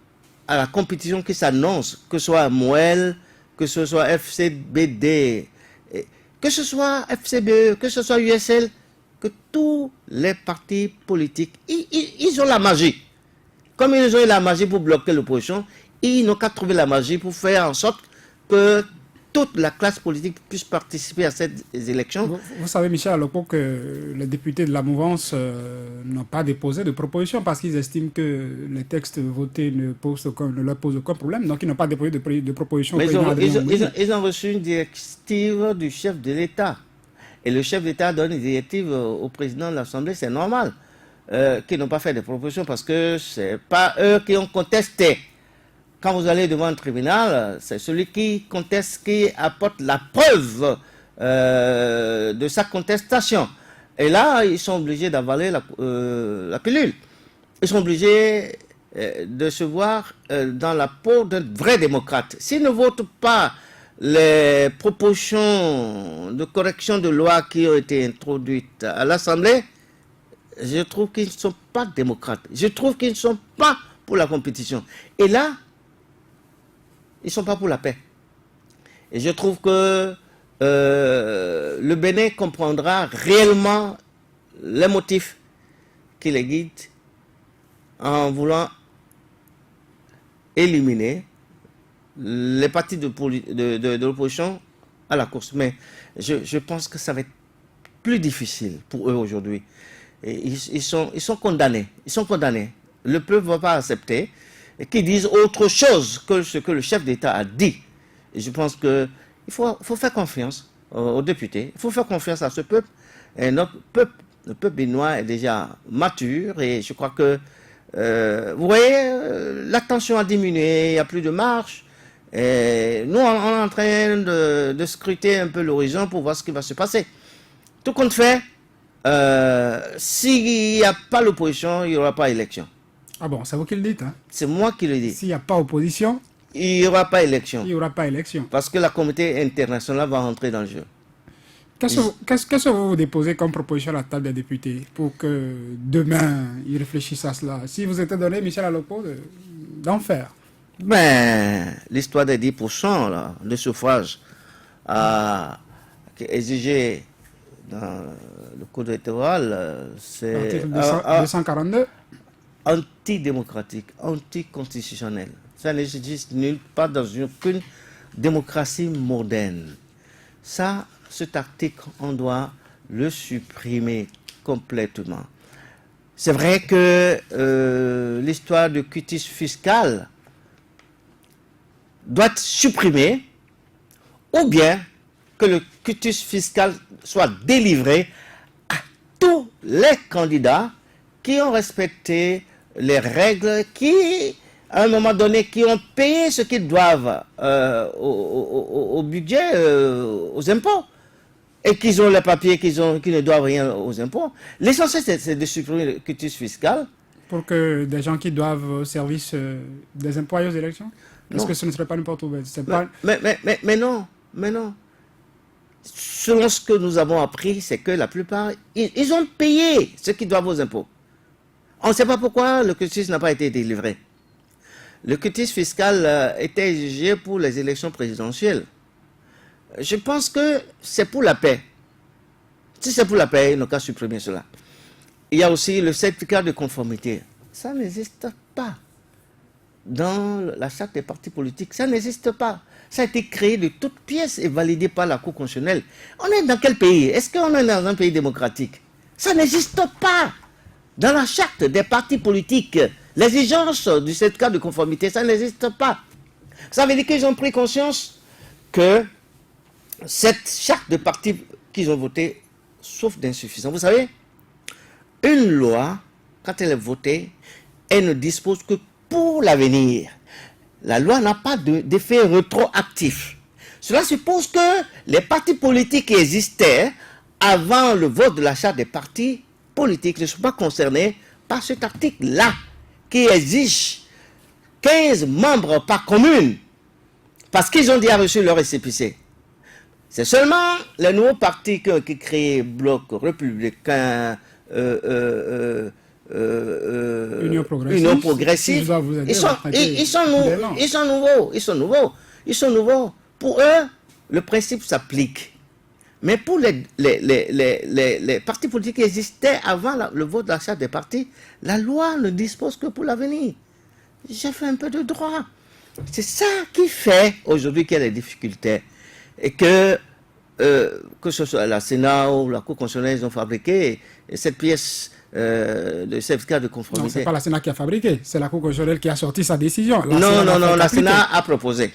la compétition qui s'annonce, que ce soit Moël, que ce soit FCBD, que ce soit FCBE, que ce soit USL, que tous les partis politiques, ils ont la magie. Comme ils ont eu la magie pour bloquer l'opposition, ils n'ont qu'à trouver la magie pour faire en sorte que toute la classe politique puisse participer à ces élections. Vous savez, Michel Alokpo, que les députés de la mouvance n'ont pas déposé de proposition parce qu'ils estiment que les textes votés ne leur posent aucun problème. Donc, ils n'ont pas déposé de proposition. Mais ils ont reçu une directive du chef de l'État. Et le chef d'État donne une directive au président de l'Assemblée, c'est normal qu'ils n'ont pas fait de propositions parce que ce n'est pas eux qui ont contesté. Quand vous allez devant un tribunal, c'est celui qui conteste, qui apporte la preuve de sa contestation. Et là, ils sont obligés d'avaler la pilule. Ils sont obligés de se voir dans la peau d'un vrai démocrate. S'ils ne votent pas les propositions de correction de loi qui ont été introduites à l'Assemblée, je trouve qu'ils ne sont pas démocrates. Je trouve qu'ils ne sont pas pour la compétition. Et là, ils ne sont pas pour la paix. Et je trouve que le Bénin comprendra réellement les motifs qui les guident en voulant éliminer les partis de l'opposition à la course. Mais je pense que ça va être plus difficile pour eux aujourd'hui. Ils sont condamnés. Ils sont condamnés. Le peuple ne va pas accepter qui disent autre chose que ce que le chef d'État a dit. Et je pense qu'il faut faire confiance aux députés, il faut faire confiance à ce peuple. Et notre peuple, le peuple béninois est déjà mature et je crois que, vous voyez, la tension a diminué, il n'y a plus de marche. Et nous, on est en train de scruter un peu l'horizon pour voir ce qui va se passer. Tout compte fait, s'il n'y a pas l'opposition, il n'y aura pas élection. Ah bon, c'est vous qui le dites, hein? C'est moi qui le dis. S'il n'y a pas opposition, il n'y aura pas élection. Il n'y aura pas élection. Parce que la communauté internationale va rentrer dans le jeu. Qu'est-ce que vous déposez comme proposition à la table des députés pour que demain ils réfléchissent à cela? Si vous étiez donné, Michel Alokpo, d'en faire. Ben, l'histoire des 10% là, de suffrage qui est exigé dans le code électoral, c'est Article 242. Antidémocratique, anticonstitutionnel. Ça n'existe nulle part dans aucune démocratie moderne. Ça, cet article, on doit le supprimer complètement. C'est vrai que l'histoire de quitus fiscal doit être supprimée, ou bien que le quitus fiscal soit délivré à tous les candidats qui ont respecté les règles, qui, à un moment donné, qui ont payé ce qu'ils doivent au budget, aux impôts, et qu'ils ont les papiers, qui ne doivent rien aux impôts. L'essentiel, c'est de supprimer le quitus fiscal. Pour que des gens qui doivent au service des impôts aillent aux élections? Est-ce que ce ne serait pas n'importe où? Mais non. Selon ce que nous avons appris, c'est que la plupart, ils ont payé ce qu'ils doivent aux impôts. On ne sait pas pourquoi le quitus n'a pas été délivré. Le quitus fiscal était exigé pour les élections présidentielles. Je pense que c'est pour la paix. Si c'est pour la paix, ils n'ont qu'à supprimer cela. Il y a aussi le certificat de conformité. Ça n'existe pas dans la charte des partis politiques. Ça n'existe pas. Ça a été créé de toutes pièces et validé par la Cour constitutionnelle. On est dans quel pays? Est-ce qu'on est dans un pays démocratique? Ça n'existe pas. Dans la charte des partis politiques, l'exigence du certificat de conformité, ça n'existe pas. Ça veut dire qu'ils ont pris conscience que cette charte de partis qu'ils ont votée souffre d'insuffisance. Vous savez, une loi, quand elle est votée, elle ne dispose que pour l'avenir. La loi n'a pas d'effet rétroactif. Cela suppose que les partis politiques qui existaient avant le vote de la charte des partis politiques ne sont pas concernés par cet article-là, qui exige 15 membres par commune, parce qu'ils ont déjà reçu leur récépissé. C'est seulement les nouveaux partis qui créent Bloc républicain, Union progressiste. Ils sont nouveaux. Pour eux, le principe s'applique. Mais pour les partis politiques qui existaient avant le vote de la charte des partis, la loi ne dispose que pour l'avenir. J'ai fait un peu de droit. C'est ça qui fait aujourd'hui qu'il y a des difficultés. et que ce soit la Sénat ou la Cour constitutionnelle, ils ont fabriqué cette pièce de certificat de Non, conformité. c'est pas la Sénat qui a fabriqué, c'est la Cour constitutionnelle qui a sorti sa décision. Non, la Sénat a proposé.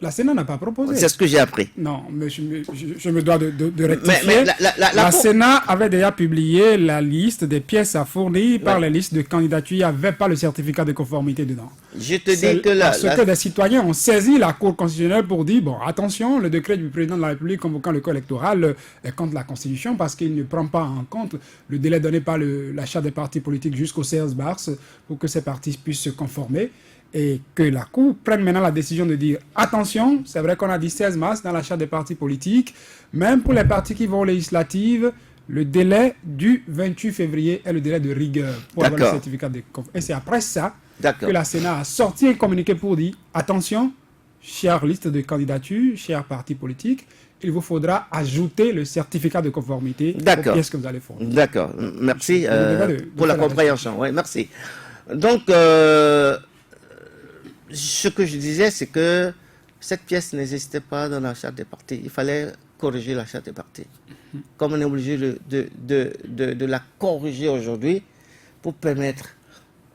La Sénat n'a pas proposé. C'est ce que j'ai appris. Non, mais je me dois de rectifier. Mais la Sénat avait déjà publié la liste des pièces à fournir par les listes de candidatures. Il n'y avait pas le certificat de conformité dedans. Je te dis que parce que des citoyens ont saisi la Cour constitutionnelle pour dire, bon, attention, le décret du président de la République convoquant le corps électoral est contre la Constitution parce qu'il ne prend pas en compte le délai donné par l'achat des partis politiques jusqu'au 16 mars pour que ces partis puissent se conformer. Et que la Cour prenne maintenant la décision de dire attention, c'est vrai qu'on a dit 16 mars dans l'achat des partis politiques, même pour les partis qui vont aux législatives, le délai du 28 février est le délai de rigueur pour avoir le certificat de conformité. Et c'est après ça que la Sénat a sorti un communiqué pour dire attention, chère liste de candidatures, chers partis politiques, il vous faudra ajouter le certificat de conformité aux pièces que vous allez fournir. D'accord, merci pour la compréhension. Oui, merci. Donc, ce que je disais, c'est que cette pièce n'existait pas dans la charte des partis. Il fallait corriger la charte des partis. Comme on est obligé de la corriger aujourd'hui pour permettre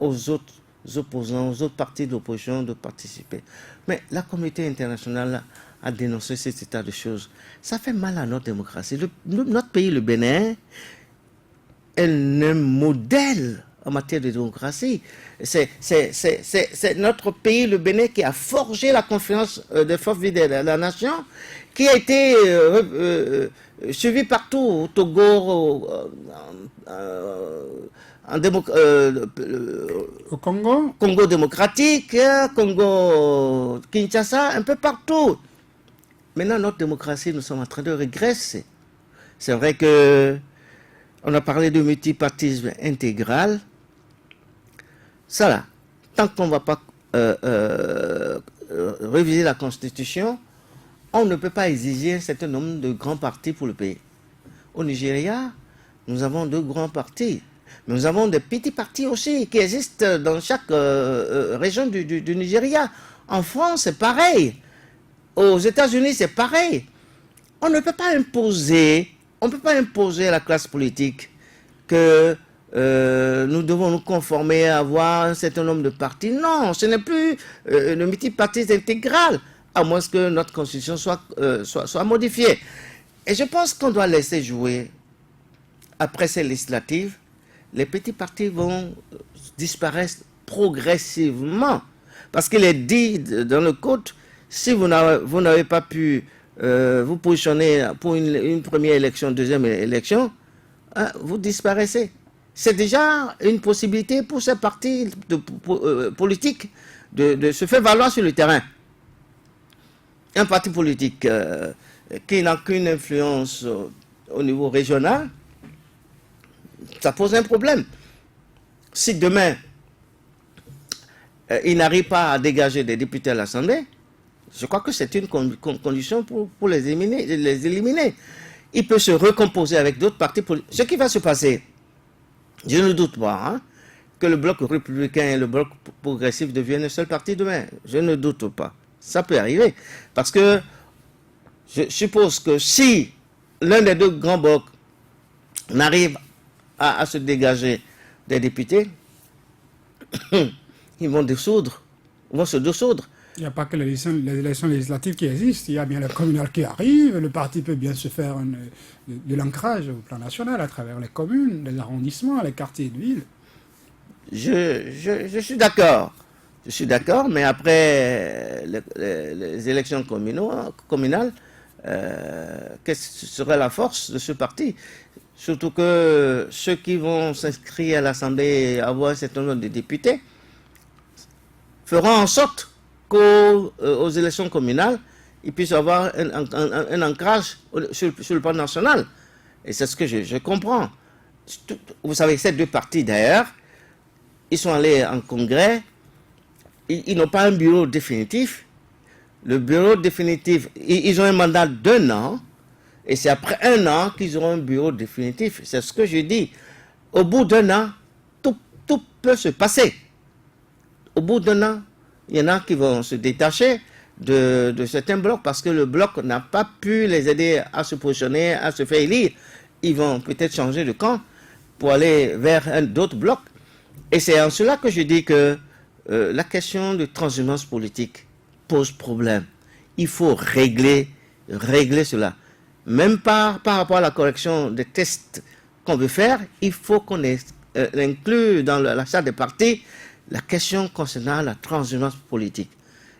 aux autres opposants, aux autres partis d'opposition de participer. Mais la communauté internationale a dénoncé cet état de choses. Ça fait mal à notre démocratie. Notre pays, le Bénin, est un modèle en matière de démocratie. C'est notre pays, le Bénin, qui a forgé la confiance des forces vives de la nation, qui a été suivi partout, au Togo, au Congo, Congo démocratique, Congo Kinshasa, un peu partout. Maintenant, notre démocratie, nous sommes en train de régresser. C'est vrai que on a parlé de multipartisme intégral. Ça là, tant qu'on ne va pas réviser la Constitution, on ne peut pas exiger un certain nombre de grands partis pour le pays. Au Nigeria, nous avons 2 grands partis. Mais nous avons des petits partis aussi qui existent dans chaque région du Nigeria. En France, c'est pareil. Aux États-Unis, c'est pareil. On ne peut pas imposer à la classe politique que nous devons nous conformer à avoir un certain nombre de partis. Non, ce n'est plus le multipartisme intégral, à moins que notre constitution soit modifiée. Et je pense qu'on doit laisser jouer, après ces législatives, les petits partis vont disparaître progressivement. Parce qu'il est dit dans le code, si vous n'avez pas pu vous positionner pour une première élection, deuxième élection, vous disparaissez. C'est déjà une possibilité pour ces partis politiques de se faire valoir sur le terrain. Un parti politique qui n'a qu'une influence au niveau régional, ça pose un problème. Si demain, il n'arrive pas à dégager des députés à l'Assemblée, je crois que c'est une condition pour les éliminer. Il peut se recomposer avec d'autres partis politiques. Ce qui va se passer, je ne doute pas que le bloc républicain et le bloc progressif deviennent un seul parti demain. Je ne doute pas. Ça peut arriver. Parce que je suppose que si l'un des 2 grands blocs n'arrive à se dégager des députés, ils vont se dissoudre. Il n'y a pas que les élections législatives qui existent, il y a bien les communales qui arrivent, le parti peut bien se faire de l'ancrage au plan national à travers les communes, les arrondissements, les quartiers de ville. Je suis d'accord. Je suis d'accord, mais après les élections communales, quelle serait la force de ce parti? Surtout que ceux qui vont s'inscrire à l'Assemblée et avoir un certain nombre de députés feront en sorte qu'aux élections communales, ils puissent avoir un ancrage sur le plan national. Et c'est ce que je comprends. Vous savez, ces 2 partis d'ailleurs, ils sont allés en congrès, ils n'ont pas un bureau définitif. Le bureau définitif, ils ont un mandat d'1 an, et c'est après 1 an qu'ils auront un bureau définitif. C'est ce que je dis. Au bout d'1 an, tout peut se passer. Au bout d'1 an, il y en a qui vont se détacher, de certains blocs parce que le bloc n'a pas pu les aider à se positionner, à se faire élire. Ils vont peut-être changer de camp pour aller vers d'autres blocs. Et c'est en cela que je dis que la question de transhumance politique pose problème. Il faut régler cela. Même par rapport à la correction des tests qu'on veut faire, il faut qu'on inclue dans la charte des partis la question concernant la transhumance politique.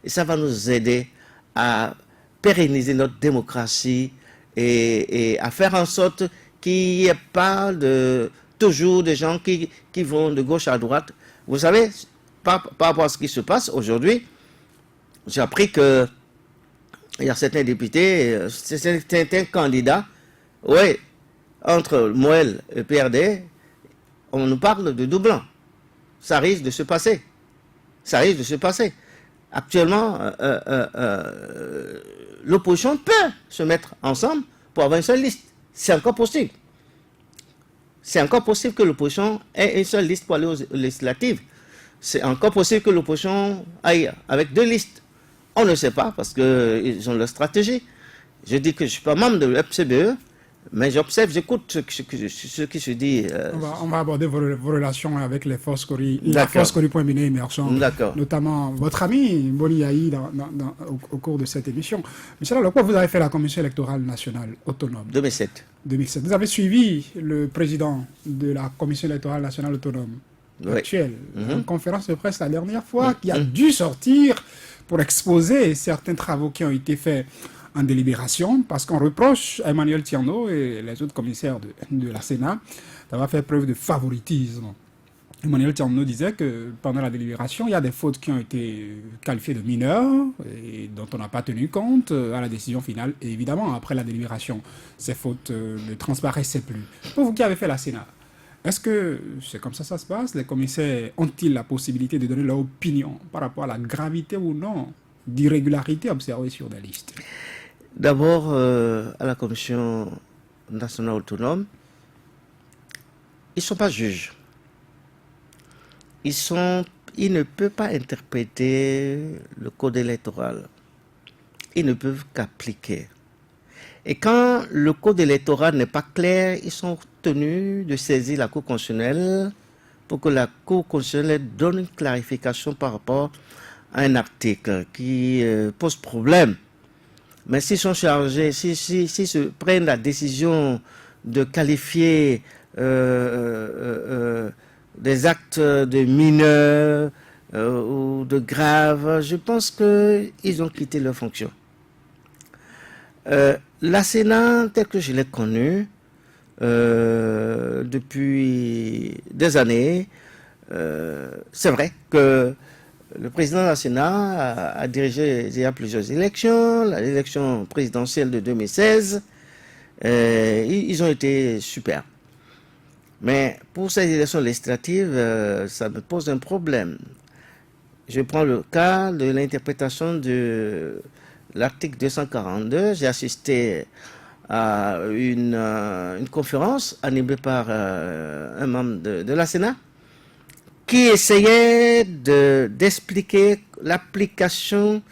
Et ça va nous aider à pérenniser notre démocratie et à faire en sorte qu'il n'y ait pas toujours des gens qui vont de gauche à droite. Vous savez, par rapport à ce qui se passe aujourd'hui, j'ai appris que il y a certains députés, certains candidats, oui, entre Moël et PRD, on nous parle de doublons. Ça risque de se passer. Ça risque de se passer. Actuellement, l'opposition peut se mettre ensemble pour avoir une seule liste. C'est encore possible. C'est encore possible que l'opposition ait une seule liste pour aller aux législatives. C'est encore possible que l'opposition aille avec 2 listes. On ne sait pas parce qu'ils ont leur stratégie. Je dis que je ne suis pas membre de l'FCBE, mais j'observe, j'écoute ce qui se dit. On va aborder vos relations avec les forces la force Cori.Mine émergente, notamment votre ami Boni Yahi au cours de cette émission. Michel Alokwa, vous avez fait la Commission électorale nationale autonome. 2007. Vous avez suivi le président de la Commission électorale nationale autonome actuelle, en conférence de presse la dernière fois, qui a dû sortir pour exposer certains travaux qui ont été faits en délibération, parce qu'on reproche à Emmanuel Tierno et les autres commissaires de la Sénat d'avoir fait preuve de favoritisme. Emmanuel Tierno disait que pendant la délibération, il y a des fautes qui ont été qualifiées de mineures et dont on n'a pas tenu compte à la décision finale. Et évidemment, après la délibération, ces fautes ne transparaissaient plus. Pour vous qui avez fait la Sénat, est-ce que c'est comme ça que ça se passe? Les commissaires ont-ils la possibilité de donner leur opinion par rapport à la gravité ou non d'irrégularités observées sur des listes? D'abord, à la Commission nationale autonome, ils ne sont pas juges. Ils ne peuvent pas interpréter le code électoral. Ils ne peuvent qu'appliquer. Et quand le code électoral n'est pas clair, ils sont tenus de saisir la Cour constitutionnelle pour que la Cour constitutionnelle donne une clarification par rapport à un article qui pose problème. Mais s'ils sont chargés, s'ils se prennent la décision de qualifier des actes de mineurs ou de graves, je pense qu'ils ont quitté leur fonction. La Sénat, tel que je l'ai connue depuis des années, c'est vrai que le président de la Sénat a dirigé il y a plusieurs élections, l'élection présidentielle de 2016, ils ont été super. Mais pour ces élections législatives, ça me pose un problème. Je prends le cas de l'interprétation de l'article 242. J'ai assisté à une conférence animée par un membre de la Sénat qui essayait d'expliquer l'application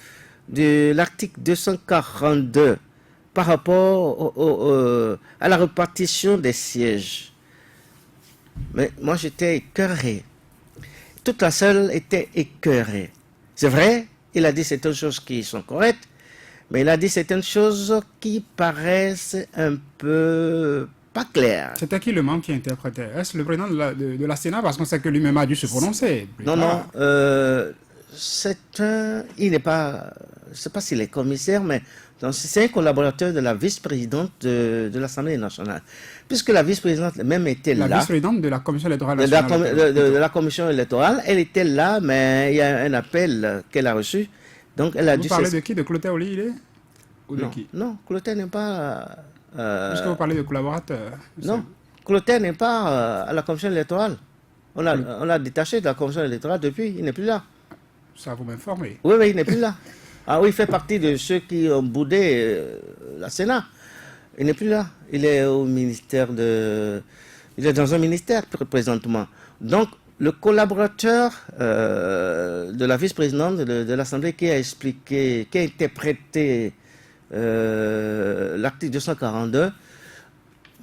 de l'article 242 par rapport à la répartition des sièges. Mais moi, j'étais écœuré. Toute la salle était écœurée. C'est vrai, il a dit certaines choses qui sont correctes, mais il a dit certaines choses qui paraissent un peu pas claires. C'était qui le membre qui interprétait? Est-ce le président de la Sénat? Parce qu'on sait que lui-même a dû se prononcer. Non, il n'est pas, je ne sais pas s'il est commissaire, mais c'est un collaborateur de la vice-présidente de l'Assemblée nationale. Puisque la vice-présidente même était là. La vice-présidente de la Commission électorale nationale. De la Commission électorale, elle était là, mais il y a un appel qu'elle a reçu. Donc elle a Vous parlez de qui? De Clotaire Oli, ou de qui? Non, Clotaire n'est pas... Est-ce que vous parlez de collaborateurs? Non, Clotaire n'est pas à la Commission électorale. On l'a détaché de la Commission électorale depuis, il n'est plus là. Ça vous m'informez? Oui, il n'est plus là. Ah oui, il fait partie de ceux qui ont boudé la Sénat. Il n'est plus là. Il est au ministère de... Il est dans un ministère présentement. Donc, le collaborateur de la vice-présidente de l'Assemblée qui a expliqué, qui a interprété l'article 242,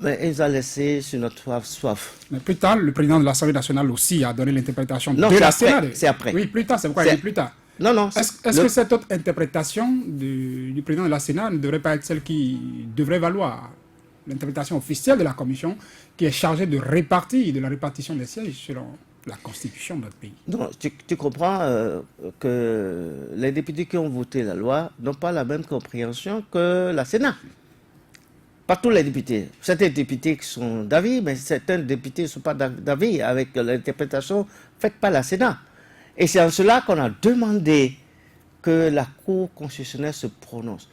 mais il nous a laissé sur notre soif. Mais plus tard, le président de l'Assemblée nationale aussi a donné l'interprétation Non, de la c'est Sénat. après, c'est après. Oui, plus tard, c'est pourquoi il dit plus tard. Non, non. Est-ce que cette autre interprétation du président de la Sénat ne devrait pas être celle qui devrait valoir l'interprétation officielle de la Commission qui est chargée de répartir, de la répartition des sièges selon la Constitution de notre pays? Non, tu comprends que les députés qui ont voté la loi n'ont pas la même compréhension que la Sénat. Pas tous les députés. Certains députés qui sont d'avis, mais certains députés ne sont pas d'avis avec l'interprétation faite par la Sénat. Et c'est en cela qu'on a demandé que la Cour constitutionnelle se prononce.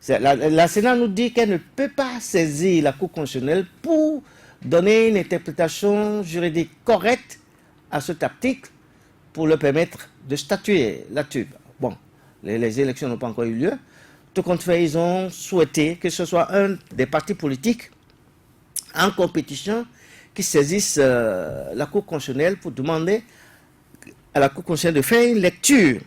La Sénat nous dit qu'elle ne peut pas saisir la Cour constitutionnelle pour donner une interprétation juridique correcte à cet article pour le permettre de statuer là-dessus. Bon, les élections n'ont pas encore eu lieu. Tout compte fait, ils ont souhaité que ce soit un des partis politiques en compétition qui saisisse la Cour constitutionnelle pour demander à la Cour constitutionnelle de faire une lecture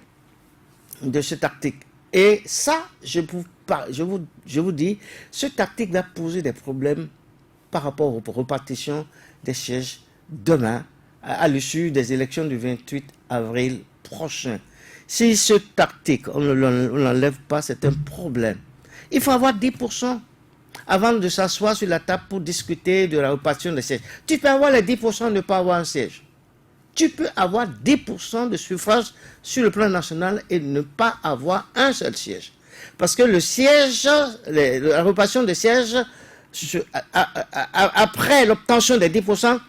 de cet article. Et ça, je vous dis, cet article va poser des problèmes par rapport aux répartitions des sièges demain, à l'issue des élections du 28 avril prochain. Si cet article, on ne l'enlève pas, c'est un problème. Il faut avoir 10% avant de s'asseoir sur la table pour discuter de la répartition des sièges. Tu peux avoir les 10% et ne pas avoir un siège. Tu peux avoir 10% de suffrage sur le plan national et ne pas avoir un seul siège. Parce que le siège, la répartition des sièges, après l'obtention des 10%,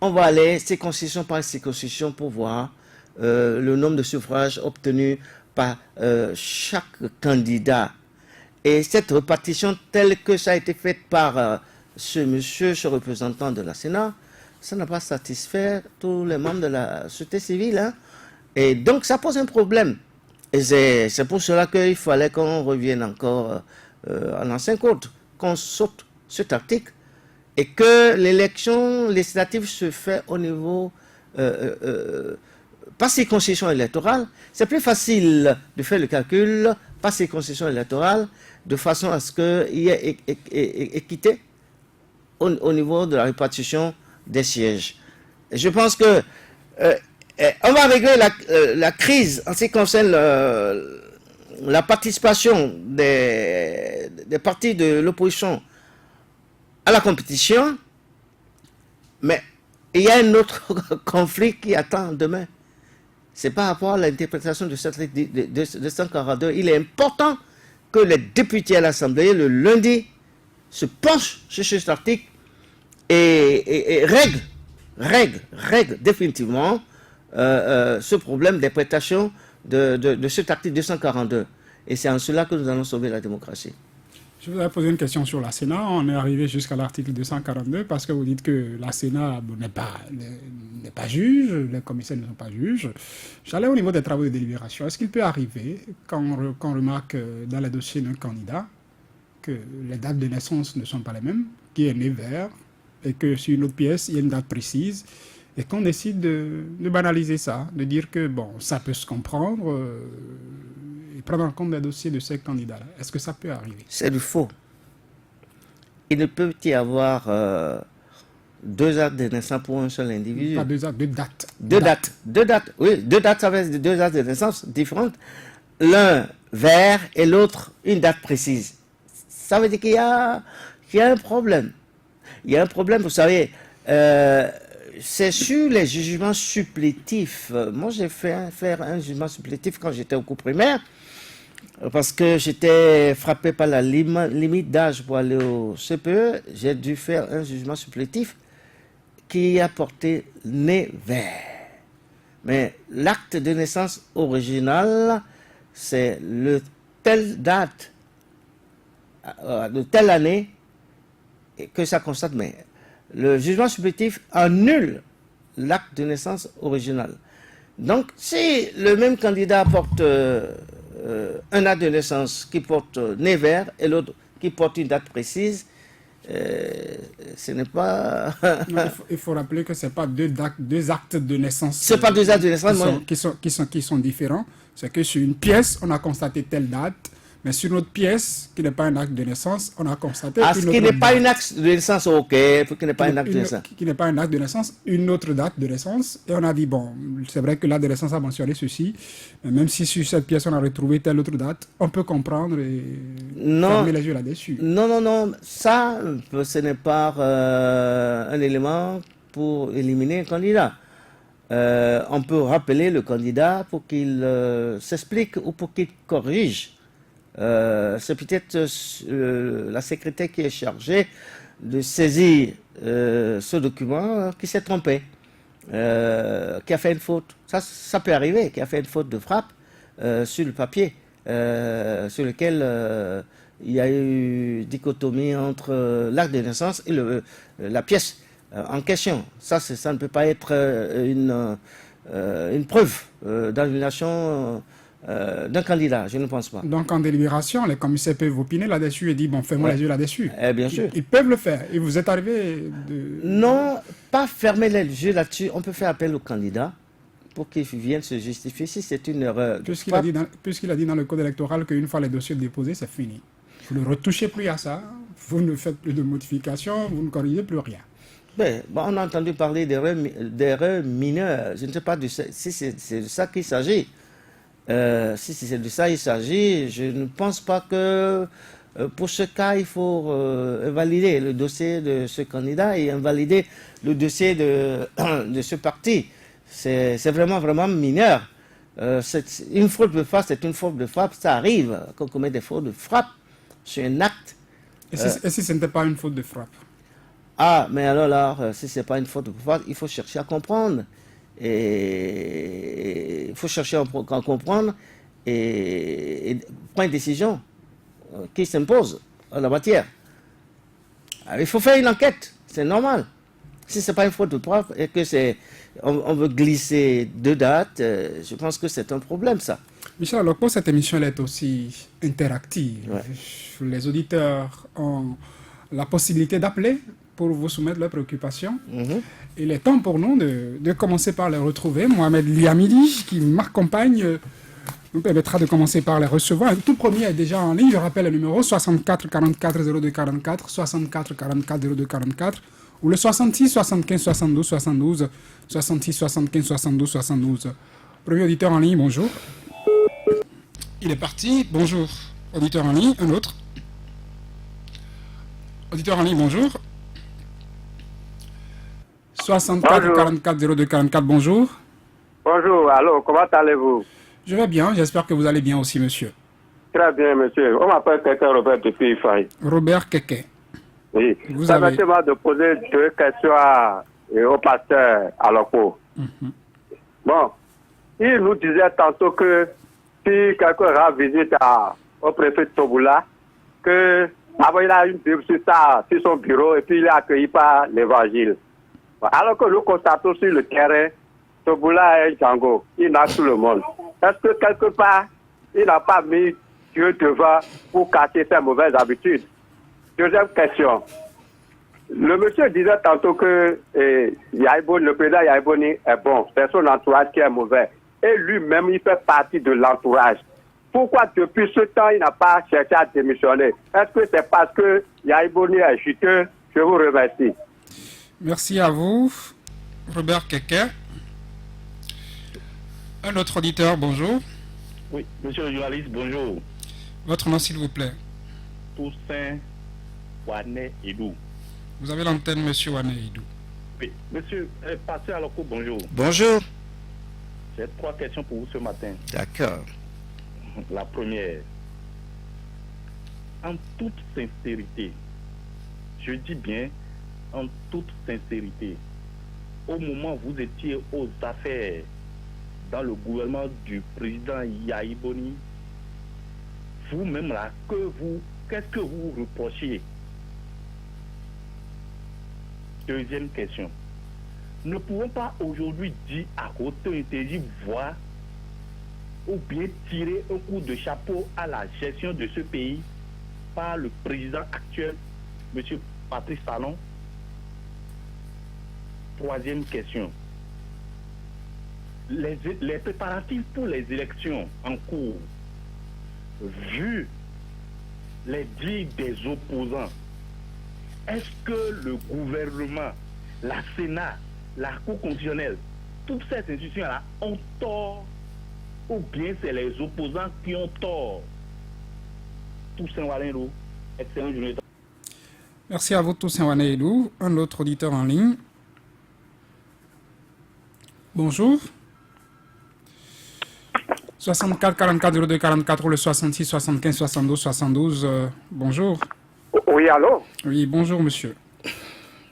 on va aller circonscription par circonscription pour voir le nombre de suffrages obtenus par chaque candidat. Et cette répartition telle que ça a été faite par ce représentant de la Sénat, ça n'a pas satisfait tous les membres de la société civile. Hein. Et donc ça pose un problème. Et c'est pour cela qu'il fallait qu'on revienne encore en ancien code, qu'on saute cet article et que l'élection législative se fait au niveau par circonscription électorale. C'est plus facile de faire le calcul par circonscription électorale de façon à ce qu'il y ait équité au niveau de la répartition des sièges. Et je pense que on va régler la crise en ce qui concerne la participation des partis de l'opposition à la compétition, mais il y a un autre conflit qui attend demain. C'est par rapport à l'interprétation de cet article 242. Il est important que les députés à l'Assemblée, le lundi, se penchent sur cet article et règle définitivement ce problème d'interprétation de cet article 242. Et c'est en cela que nous allons sauver la démocratie. Je voudrais poser une question sur la Sénat. On est arrivé jusqu'à l'article 242 parce que vous dites que la Sénat n'est pas juge, les commissaires ne sont pas juges. J'allais au niveau des travaux de délibération. Est-ce qu'il peut arriver, quand on remarque dans les dossiers d'un candidat, que les dates de naissance ne sont pas les mêmes, qui est né vert, et que sur une autre pièce, il y a une date précise, et qu'on décide de banaliser ça, de dire que bon, ça peut se comprendre, et prendre en compte les dossiers de ces candidats-là. Est-ce que ça peut arriver? C'est du faux. Il ne peut y avoir 2 actes de naissance pour un seul individu. Pas 2 actes, 2 dates. 2 dates. 2 dates, oui. 2 dates, ça veut dire 2 actes de naissance différentes. L'un vert et l'autre une date précise. Ça veut dire qu'il y a un problème. Il y a un problème, vous savez, c'est sur les jugements supplétifs. Moi, j'ai fait faire un jugement supplétif quand j'étais au cours primaire, parce que j'étais frappé par la limite d'âge pour aller au CPE. J'ai dû faire un jugement supplétif qui a porté né vert. Mais l'acte de naissance original, c'est le telle date, de telle année, que ça constate, mais le jugement supplétif annule l'acte de naissance original. Donc, si le même candidat apporte un acte de naissance qui porte né vert et l'autre qui porte une date précise, ce n'est pas... Non, il faut rappeler que ce n'est pas deux actes de naissance. C'est pas deux actes de naissance, qui sont différents. C'est que sur une pièce, on a constaté telle date, mais sur une autre pièce, qui n'est pas un acte de naissance, on a constaté une autre date. Ce qui n'est pas un acte de naissance, ok, qui n'est pas un acte de naissance. Qui n'est pas un acte de naissance, une autre date de naissance. Et on a dit, bon, c'est vrai que l'acte de naissance a mentionné ceci, mais même si sur cette pièce, on a retrouvé telle autre date, on peut comprendre et fermer les yeux là-dessus. Non, ça, ce n'est pas un élément pour éliminer un candidat. On peut rappeler le candidat pour qu'il s'explique ou pour qu'il corrige. C'est peut-être la secrétaire qui est chargée de saisir ce document qui s'est trompé, qui a fait une faute. Ça peut arriver, qui a fait une faute de frappe sur le papier, sur lequel il y a eu dichotomie entre l'acte de naissance et la pièce en question. Ça ne peut pas être une preuve d'annulation d'un candidat, je ne pense pas. Donc en délibération, les commissaires peuvent opiner là-dessus et dire, bon, fais-moi les yeux là-dessus. Bien sûr. Ils peuvent le faire. Et vous êtes arrivé de... Non, pas fermer les yeux là-dessus. On peut faire appel au candidat pour qu'il vienne se justifier si c'est une erreur. Puisqu'il a dit dans le code électoral qu'une fois les dossiers déposés, c'est fini. Vous ne retouchez plus à ça, vous ne faites plus de modifications, vous ne corrigez plus rien. On a entendu parler d'erreurs mineures. Je ne sais pas si c'est de ça qu'il s'agit. Si c'est de ça qu'il s'agit, je ne pense pas que pour ce cas, il faut invalider le dossier de ce candidat et invalider le dossier de ce parti. C'est vraiment mineur. Une faute de frappe, c'est une faute de frappe. Ça arrive qu'on commet des fautes de frappe sur un acte. Et si ce n'était pas une faute de frappe? Ah, mais alors là, si ce n'est pas une faute de frappe, il faut chercher à comprendre. Et il faut chercher à comprendre et prendre une décision qui s'impose en la matière. Alors, il faut faire une enquête, c'est normal. Si ce n'est pas une faute de frappe et que on veut glisser deux dates, je pense que c'est un problème, ça. Michel, alors pour cette émission, elle est aussi interactive. Ouais. Les auditeurs ont la possibilité d'appeler pour vous soumettre leurs préoccupations. Il est temps pour nous de commencer par les retrouver. Mohamed Liamidi, qui m'accompagne, nous permettra de commencer par les recevoir. Le tout premier est déjà en ligne. Je rappelle le numéro 64 44 02 44, 64 44 02 44, ou le 66 75 72 72, 66 75 72 72. Premier auditeur en ligne, bonjour. Il est parti. Bonjour. Auditeur en ligne, un autre. Auditeur en ligne, bonjour. 64 bonjour. 44 02 44, bonjour. Bonjour, allô, comment allez-vous? Je vais bien, j'espère que vous allez bien aussi, monsieur. Très bien, monsieur. On m'appelle Keke Robert depuis Ifaï. Robert Keke. Oui. Permettez-moi de poser deux questions au pasteur Aloko. Bon, il nous disait tantôt que si quelqu'un rend visite au préfet de Toboula, que avant il a une Bible sur son bureau et puis il est accueilli par l'évangile. Alors que nous constatons sur le terrain, Toboula est Django, il n'a tout le monde. Est-ce que quelque part, il n'a pas mis Dieu devant pour cacher ses mauvaises habitudes? Deuxième question. Le monsieur disait tantôt que le président Yaïboni est bon, c'est son entourage qui est mauvais. Et lui-même, il fait partie de l'entourage. Pourquoi depuis ce temps, il n'a pas cherché à démissionner? Est-ce que c'est parce que Yaïboni est juteux? Je vous remercie. Merci à vous, Robert Keke. Un autre auditeur, bonjour. Oui, monsieur le journaliste, bonjour. Votre nom, s'il vous plaît. Toussaint Wane Idou. Vous avez l'antenne, monsieur Wane Idou. Oui, monsieur, pasteur Aloko, bonjour. Bonjour. J'ai 3 questions pour vous ce matin. D'accord. La première, en toute sincérité, je dis bien en toute sincérité, au moment où vous étiez aux affaires dans le gouvernement du président Yaïboni, vous-même là, qu'est-ce que vous reprochez? Deuxième question. Ne pouvons pas aujourd'hui dire à côté interdit voir ou bien tirer un coup de chapeau à la gestion de ce pays par le président actuel, M. Patrice Talon. Troisième question. Les préparatifs pour les élections en cours, vu les dires des opposants, est-ce que le gouvernement, la Sénat, la Cour constitutionnelle, toutes ces institutions-là ont tort ou bien c'est les opposants qui ont tort? Toussaint Ouadélo, excellent journée. Merci à vous, Toussaint Ouadélo. Un autre auditeur en ligne. Bonjour. 64 44 02 44 ou le 66 75 72 72. Bonjour. Oui, allô? Oui, bonjour, monsieur.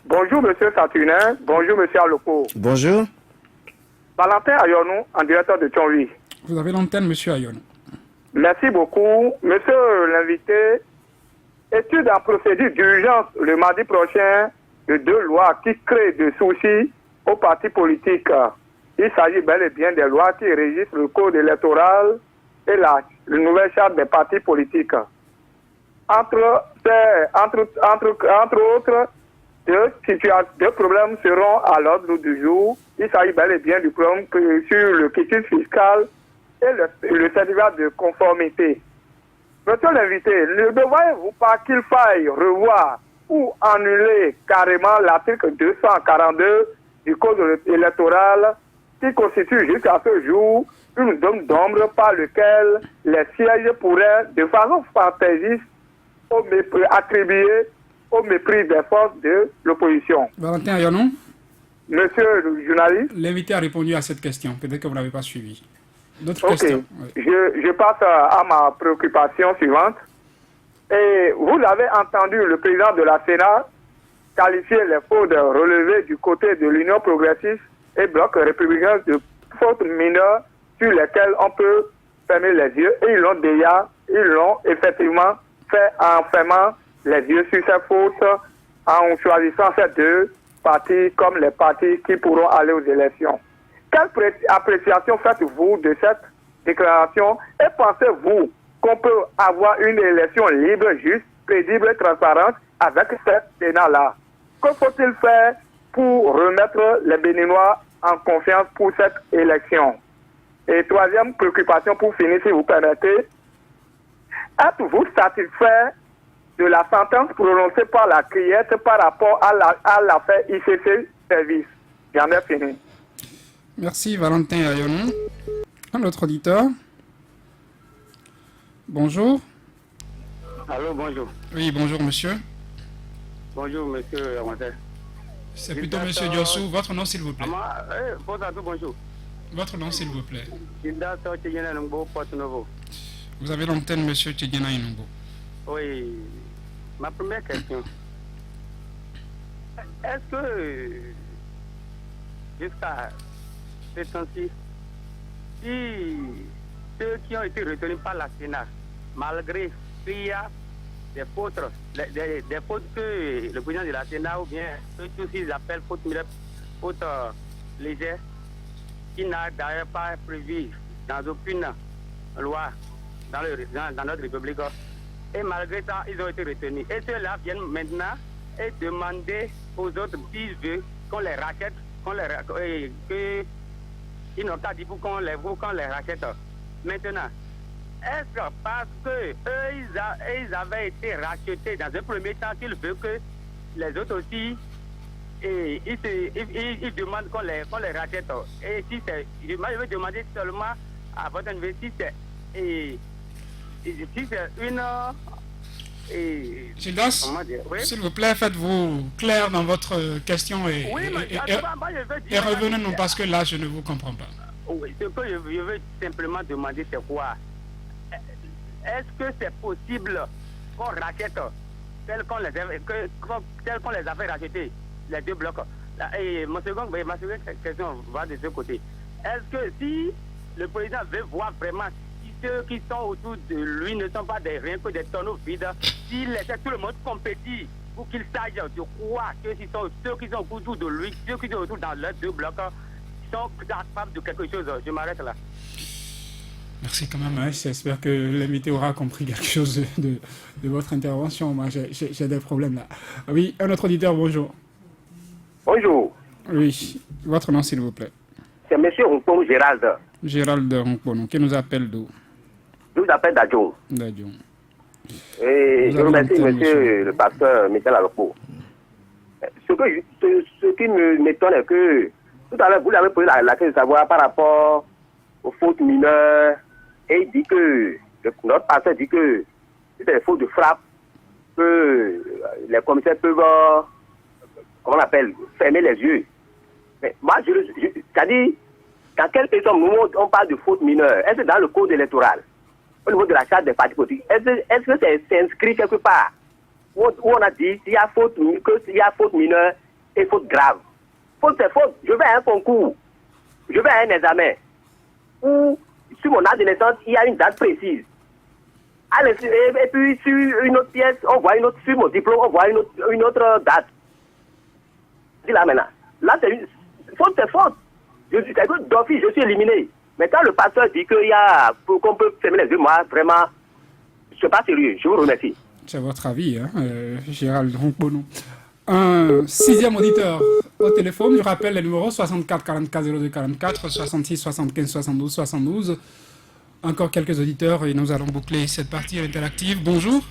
Bonjour, monsieur Saturnin. Bonjour, monsieur Aloko. Bonjour. Valentin Ayonou, en directeur de Thionville. Vous avez l'antenne, monsieur Ayonou. Merci beaucoup. Monsieur l'invité, étude en procédure d'urgence le mardi prochain de 2 lois qui créent des soucis aux partis politiques. Il s'agit bel et bien des lois qui régissent le code électoral et la nouvelle charte des partis politiques. Entre autres, deux problèmes seront à l'ordre du jour. Il s'agit bel et bien du problème sur le quitus fiscal et le certificat de conformité. Monsieur l'invité, ne voyez-vous pas qu'il faille revoir ou annuler carrément l'article 242 du code électoral qui constitue jusqu'à ce jour une zone d'ombre par lequel les sièges pourraient, de façon fantaisiste, attribués au mépris des forces de l'opposition. Valentin Ayonou. Monsieur le journaliste. L'invité a répondu à cette question. Peut-être que vous ne l'avez pas suivi. D'autres Okay. questions? Oui. Je passe à ma préoccupation suivante. Et vous avez entendu le président de la Sénat qualifier les fraudes relevées du côté de l'Union progressiste et bloc républicain de fautes mineures sur lesquelles on peut fermer les yeux. Et ils l'ont effectivement fait en fermant les yeux sur ces fautes en choisissant ces 2 partis comme les partis qui pourront aller aux élections. Quelle appréciation faites-vous de cette déclaration et pensez-vous qu'on peut avoir une élection libre, juste, crédible et transparente avec cette Sénat-là? Que faut-il faire pour remettre les Béninois en confiance pour cette élection? Et troisième préoccupation pour finir, si vous permettez, êtes-vous satisfait de la sentence prononcée par la criette par rapport à l'affaire ICC Service? J'en ai fini. Merci, Valentin Ayonou. Un autre auditeur. Bonjour. Allô, bonjour. Oui, bonjour, monsieur. Bonjour, monsieur Ramontel. C'est plutôt monsieur Diossou. Votre nom, s'il vous plaît. Bonjour. Votre nom, s'il vous plaît. Porte-Novo. Vous avez l'antenne, monsieur Tchegena Inumbo. Oui. Ma première question. Est-ce que jusqu'à ce temps-ci, si ceux qui ont été retenus par la Sénat, malgré qu'il y a des fautes, des fautes que le président de la Sénat ou bien que tous ils appellent fautes légères, qui n'a d'ailleurs pas prévu dans aucune loi dans notre République, et malgré ça, ils ont été retenus. Et ceux-là viennent maintenant et demander aux autres s'ils veulent qu'on les rachète, ils n'ont pas dit pour qu'on les rachète. Maintenant, est-ce que parce que ils avaient été rachetés dans un premier temps qu'ils veulent que les autres aussi ils demandent qu'on les rachète? Et si c'est, moi je veux demander seulement à votre université si c'est une Gildas, oui? s'il vous plaît, faites-vous clair dans votre question et revenez-nous parce que là, je ne vous comprends pas. Oui, ce que je veux simplement demander, c'est quoi? Est-ce que c'est possible qu'on rachète tel qu'on les avait rachetés, les 2 blocs? Et ma seconde question va de ce côté. Est-ce que si le président veut voir vraiment si ceux qui sont autour de lui ne sont pas rien que des tonneaux vides, s'il laissait tout le monde compétit pour qu'il sache de quoi que ceux qui sont autour de lui, ceux qui sont autour dans leurs 2 blocs, sont capables de quelque chose? Je m'arrête là. Merci quand même. Hein. J'espère que l'invité aura compris quelque chose de votre intervention. Moi, j'ai des problèmes là. Oui, un autre auditeur, bonjour. Bonjour. Oui, votre nom s'il vous plaît. C'est M. Hongpong Gérald. Gérald Hongpong, qui nous appelle d'où? Je vous appelle Dadjon. Dadjon. Et je remercie monsieur le pasteur Michel Aloko. Ce qui m'étonne est que tout à l'heure, vous l'avez posé la question de savoir par rapport aux fautes mineures. Et il dit que, notre pasteur dit que c'est des fautes de frappe, que les commissaires peuvent, comment on appelle, fermer les yeux. Mais moi, c'est-à-dire, dans quel pays on parle de fautes mineures? Est-ce que dans le code électoral, au niveau de la charte des partis politiques, est-ce que c'est inscrit quelque part où on a dit qu'il y a faute mineure et faute grave? Faute, c'est faute. Je vais à un concours, je vais à un examen, où sur mon date de naissance, il y a une date précise. Et puis sur une autre pièce, on voit une autre, sur mon diplôme, on voit une autre date. Dis là maintenant. Là, c'est une faute, c'est faute. D'office, je suis éliminé. Mais quand le pasteur dit qu'on peut fermer les yeux, moi, vraiment, c'est pas sérieux. Je vous remercie. C'est votre avis, hein, Gérald Hongpong. Un sixième auditeur au téléphone. Je rappelle les numéros 64 44 02 44, 66 75 72 72. Encore quelques auditeurs et nous allons boucler cette partie interactive. Bonjour.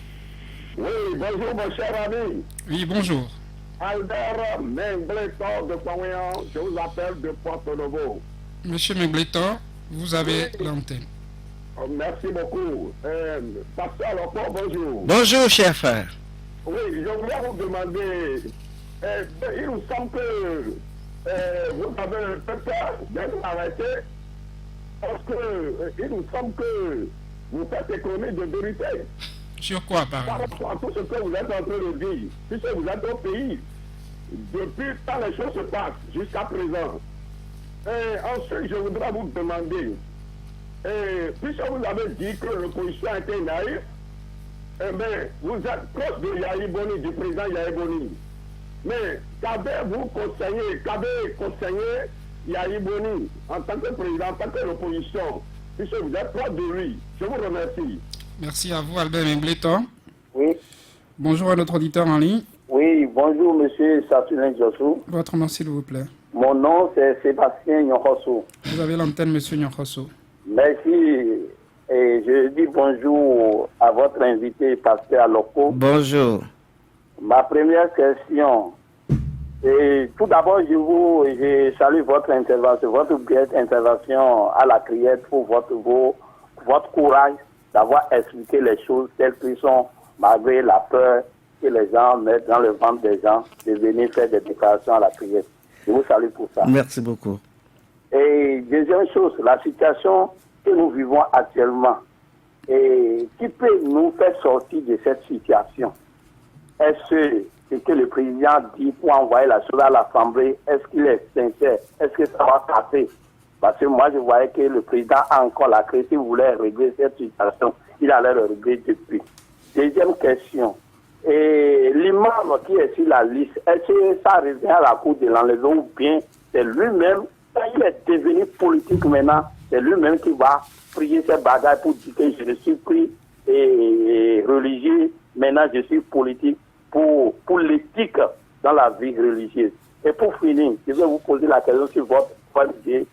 Oui, bonjour mon cher ami. Oui, bonjour. Albert Mengletor de Pawéan, je vous appelle de Porto Novo. Monsieur Mengletor, vous avez l'antenne. Merci beaucoup. Pasteur Aloko, bonjour. Bonjour, cher frère. Oui, je voulais vous demander, il nous semble que vous avez peut-être d'être arrêté parce que il nous semble que vous faites économie de vérité. Sur quoi, par Par exemple? rapport à tout ce que vous êtes en train de dire, puisque vous êtes au pays, depuis quand les choses se passent jusqu'à présent. Et ensuite, je voudrais vous demander, puisque vous avez dit que l'opposition a été naïve, mais vous êtes proche de Yahi Boni, du président Yahi Boni. Mais qu'avez-vous conseillé Yahi Boni en tant que président, en tant que l'opposition, puisque vous êtes proche de lui? Je vous remercie. Merci à vous, Albert Mengletor. Oui. Bonjour à notre auditeur en ligne. Oui, bonjour monsieur Satulin Jossou. Votre nom, s'il vous plaît. Mon nom c'est Sébastien Nyonkoso. Vous avez l'antenne, monsieur Nyonkoso. Merci. Et je dis bonjour à votre invité, pasteur Aloko. Bonjour. Ma première question, et tout d'abord, je salue votre intervention, votre belle intervention à la criette pour votre courage d'avoir expliqué les choses telles qu'elles sont, malgré la peur que les gens mettent dans le ventre des gens de venir faire des déclarations à la criette. Je vous salue pour ça. Merci beaucoup. Et deuxième chose, la situation que nous vivons actuellement, et qui peut nous faire sortir de cette situation? Est-ce que le président dit pour envoyer la chose à l'Assemblée, est-ce qu'il est sincère? Est-ce que ça va passer? Parce que moi, je voyais que le président a encore la clé. S'il voulait régler cette situation, il allait le régler depuis. Deuxième question. Et l'imam qui est sur la liste, est-ce que ça revient à la cour de l'enlever ou bien c'est lui-même, quand il est devenu politique maintenant, c'est lui-même qui va prier ses bagages pour dire que je ne suis plus religieux, maintenant je suis politique pour l'éthique dans la vie religieuse. Et pour finir, je vais vous poser la question sur votre projet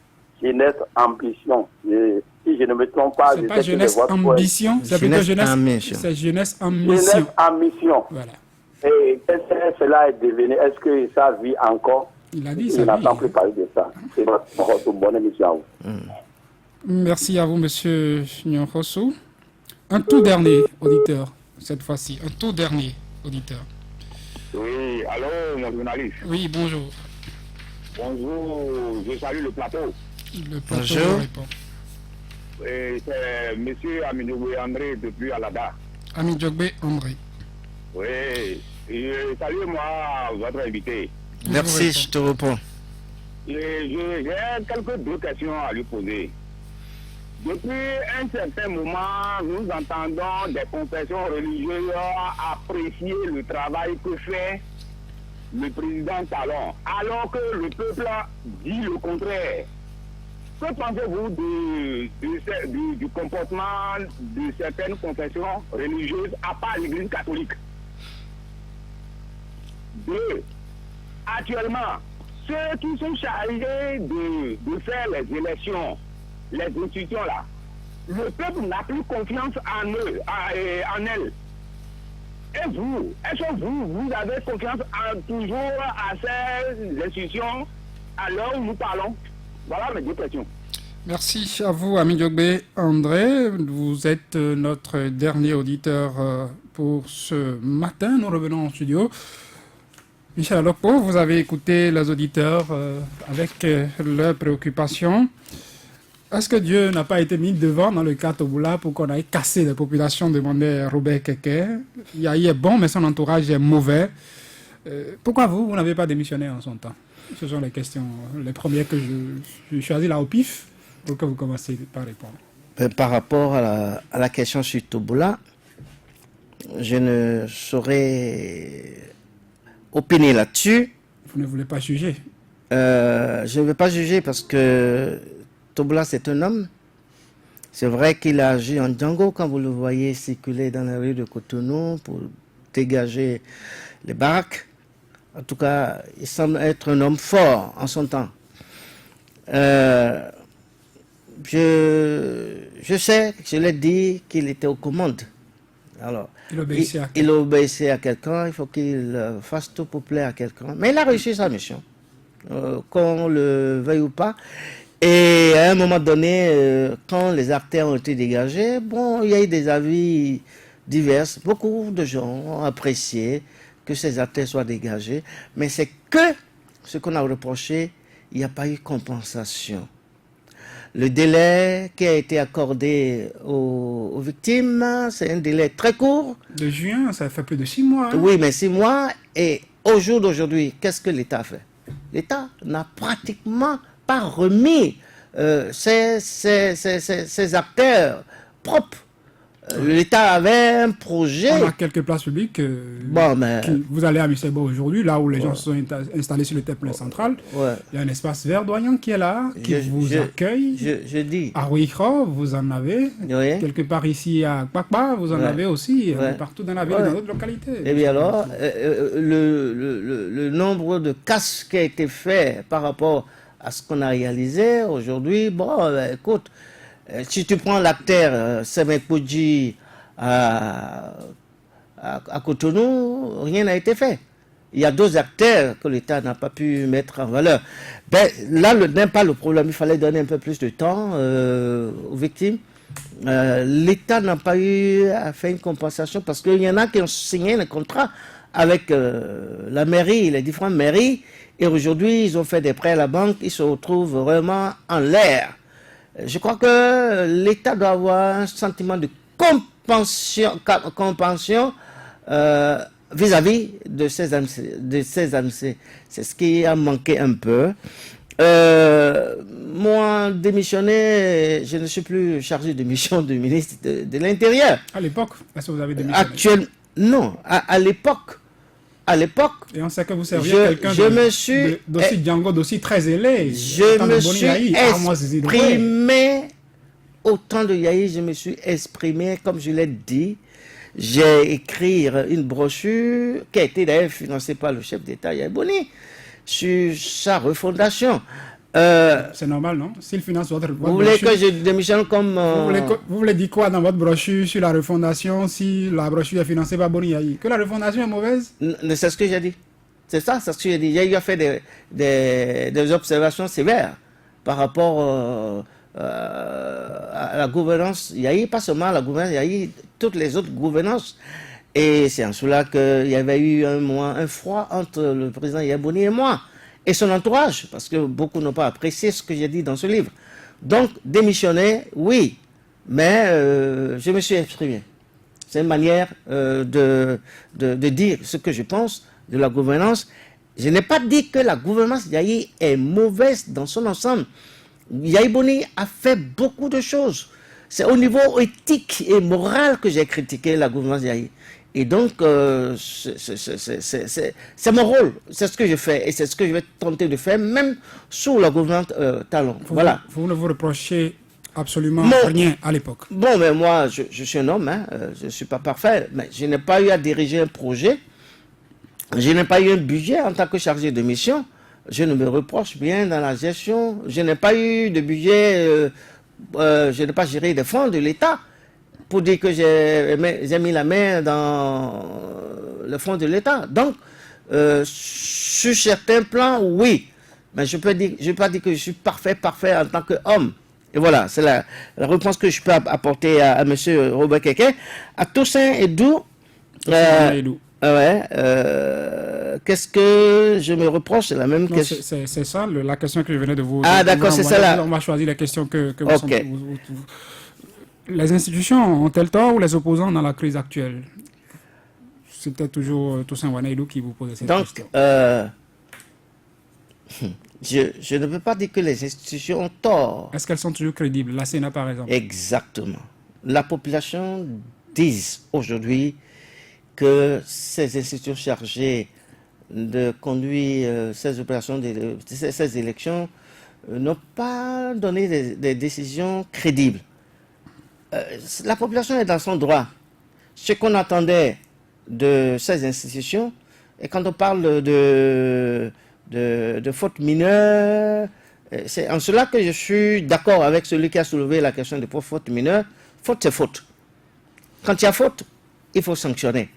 Jeunesse Ambition. Si je ne me trompe pas, c'est pas Jeunesse Ambition, c'est plutôt Jeunesse Ambition. C'est Jeunesse Ambition. Jeunesse Ambition. Voilà. Et qu'est-ce que cela est devenu? Est-ce que ça vit encore? Il a dit ça. Je n'entends plus parler de ça. C'est votre bonne émission à vous. Merci à vous, monsieur Nyonkoso. Un tout dernier auditeur, cette fois-ci. Un tout dernier auditeur. Oui, allô, mon journaliste. Oui, bonjour. Bonjour, je salue le plateau. Le plateau vous répond. C'est monsieur Amidjogbe André depuis Alada. Amidjogbe André. Oui, salut-moi votre invité. Merci, je te réponds. J'ai quelques questions à lui poser. Depuis un certain moment, nous entendons des confessions religieuses apprécier le travail que fait le président Talon, alors que le peuple dit le contraire. Que pensez-vous du comportement de certaines confessions religieuses à part l'Église catholique? 2. Actuellement, ceux qui sont chargés de faire les élections, les institutions là, le peuple n'a plus confiance en eux, en elles. Et vous, est-ce que vous avez confiance toujours à ces institutions à l'heure où nous parlons? Voilà mes 2 questions. Merci à vous, Ami Diogbe. André, vous êtes notre dernier auditeur pour ce matin. Nous revenons en studio. Michel Alopo, vous avez écouté les auditeurs avec leurs préoccupations. Est-ce que Dieu n'a pas été mis devant dans le cas Toboula pour qu'on aille casser les populations, demandait Robert Keke. Yahi est bon, mais son entourage est mauvais. Pourquoi vous n'avez pas démissionné en son temps? Ce sont les questions, les premières que je choisis là au pif, pour que vous commenciez par répondre. Par rapport à la question sur Toboula, je ne saurais opiner là-dessus. Vous ne voulez pas juger? Je ne veux pas juger parce que Toboula, c'est un homme. C'est vrai qu'il a agi en Django quand vous le voyez circuler dans la rue de Cotonou pour dégager les baraques. En tout cas, il semble être un homme fort en son temps. Je sais, je l'ai dit, qu'il était aux commandes. Alors, il obéissait à quelqu'un, il faut qu'il fasse tout pour plaire à quelqu'un. Mais il a réussi sa mission, qu'on le veuille ou pas. Et à un moment donné, quand les artères ont été dégagées, bon, il y a eu des avis divers. Beaucoup de gens ont apprécié que ces artères soient dégagées. Mais c'est que ce qu'on a reproché, il n'y a pas eu compensation. Le délai qui a été accordé aux victimes, c'est un délai très court. De juin, ça fait plus de 6 mois. Hein? Oui, mais 6 mois. Et au jour d'aujourd'hui, qu'est-ce que l'État a fait? L'État n'a pratiquement pas remis ces acteurs propres. L'État avait un projet. On a quelques places publiques. Vous allez à Missebo aujourd'hui, là où les gens sont installés sur le terre-plein central. Il y a un espace verdoyant qui est là, qui vous accueille. Je dis. À Ruikho, vous en avez. Quelque part ici à Kpakpa, vous en avez aussi. Partout dans la ville et dans d'autres localités. Et bien alors, le nombre de casses qui a été fait par rapport à ce qu'on a réalisé aujourd'hui, écoute. Si tu prends l'acteur Semekouji à Cotonou, rien n'a été fait. Il y a 2 acteurs que l'État n'a pas pu mettre en valeur. Là, n'est pas le problème. Il fallait donner un peu plus de temps aux victimes. L'État n'a pas eu à faire une compensation parce qu'il y en a qui ont signé un contrat avec la mairie, les différentes mairies. Et aujourd'hui, ils ont fait des prêts à la banque. Ils se retrouvent vraiment en l'air. Je crois que l'État doit avoir un sentiment de compensation vis-à-vis de ces ANC. C'est ce qui a manqué un peu. Moi, démissionné, je ne suis plus chargé de mission de ministre de l'Intérieur. À l'époque, est-ce que vous avez démissionné? Non, à l'époque. Et on sait que vous serviez quelqu'un d'aussi Django, d'aussi très ailé. Je me suis exprimé au temps de Yahi, je me suis exprimé, comme je l'ai dit. J'ai écrit une brochure qui a été d'ailleurs financée par le chef d'État Yahi Boni sur sa refondation. C'est normal, non? S'il finance votre brochure... Vous voulez que je démissionne comme... Vous voulez dire quoi dans votre brochure sur la refondation si la brochure est financée par Boni Yahi? Que la refondation est mauvaise? C'est ce que j'ai dit. C'est ça, c'est ce que j'ai dit. Yahi a fait des observations sévères par rapport à la gouvernance Yahi, pas seulement la gouvernance Yahi, toutes les autres gouvernances. Et c'est en cela qu'il y avait eu un froid entre le président Yahi Boni et moi. Et son entourage, parce que beaucoup n'ont pas apprécié ce que j'ai dit dans ce livre. Donc, démissionner, oui, mais je me suis exprimé. C'est une manière de dire ce que je pense de la gouvernance. Je n'ai pas dit que la gouvernance Yahi est mauvaise dans son ensemble. Yahi Boni a fait beaucoup de choses. C'est au niveau éthique et moral que j'ai critiqué la gouvernance d'Yahi. Et donc, c'est mon rôle, c'est ce que je fais et c'est ce que je vais tenter de faire, même sous la gouvernance Talon. Voilà. Vous ne vous reprochez absolument rien à l'époque. Bon, mais moi, je suis un homme, hein, je ne suis pas parfait, mais je n'ai pas eu à diriger un projet, je n'ai pas eu un budget en tant que chargé de mission, je ne me reproche bien dans la gestion, je n'ai pas eu de budget, je n'ai pas géré des fonds de l'État pour dire que j'ai mis la main dans le fonds de l'État. Donc, sur certains plans, oui, mais je ne peux pas dire que je suis parfait en tant qu'homme. Et voilà, c'est la réponse que je peux apporter à M. Robert Keke. À Toussaint Edou, qu'est-ce que je me reproche? C'est la même question. C'est ça la question que je venais de vous. Ah, d'accord, c'est ça là. On va choisir la question que vous okay. Les institutions ont-elles tort ou les opposants dans la crise actuelle? C'était toujours Toussaint Ouanaïdou qui vous posait cette question. Donc, je ne peux pas dire que les institutions ont tort. Est-ce qu'elles sont toujours crédibles? La Sénat, par exemple. Exactement. La population dit aujourd'hui que ces institutions chargées de conduire ces opérations, ces élections, n'ont pas donné des décisions crédibles. La population est dans son droit. Ce qu'on attendait de ces institutions, et quand on parle de faute mineure, c'est en cela que je suis d'accord avec celui qui a soulevé la question de faute mineure. Faute, c'est faute. Quand il y a faute, il faut sanctionner.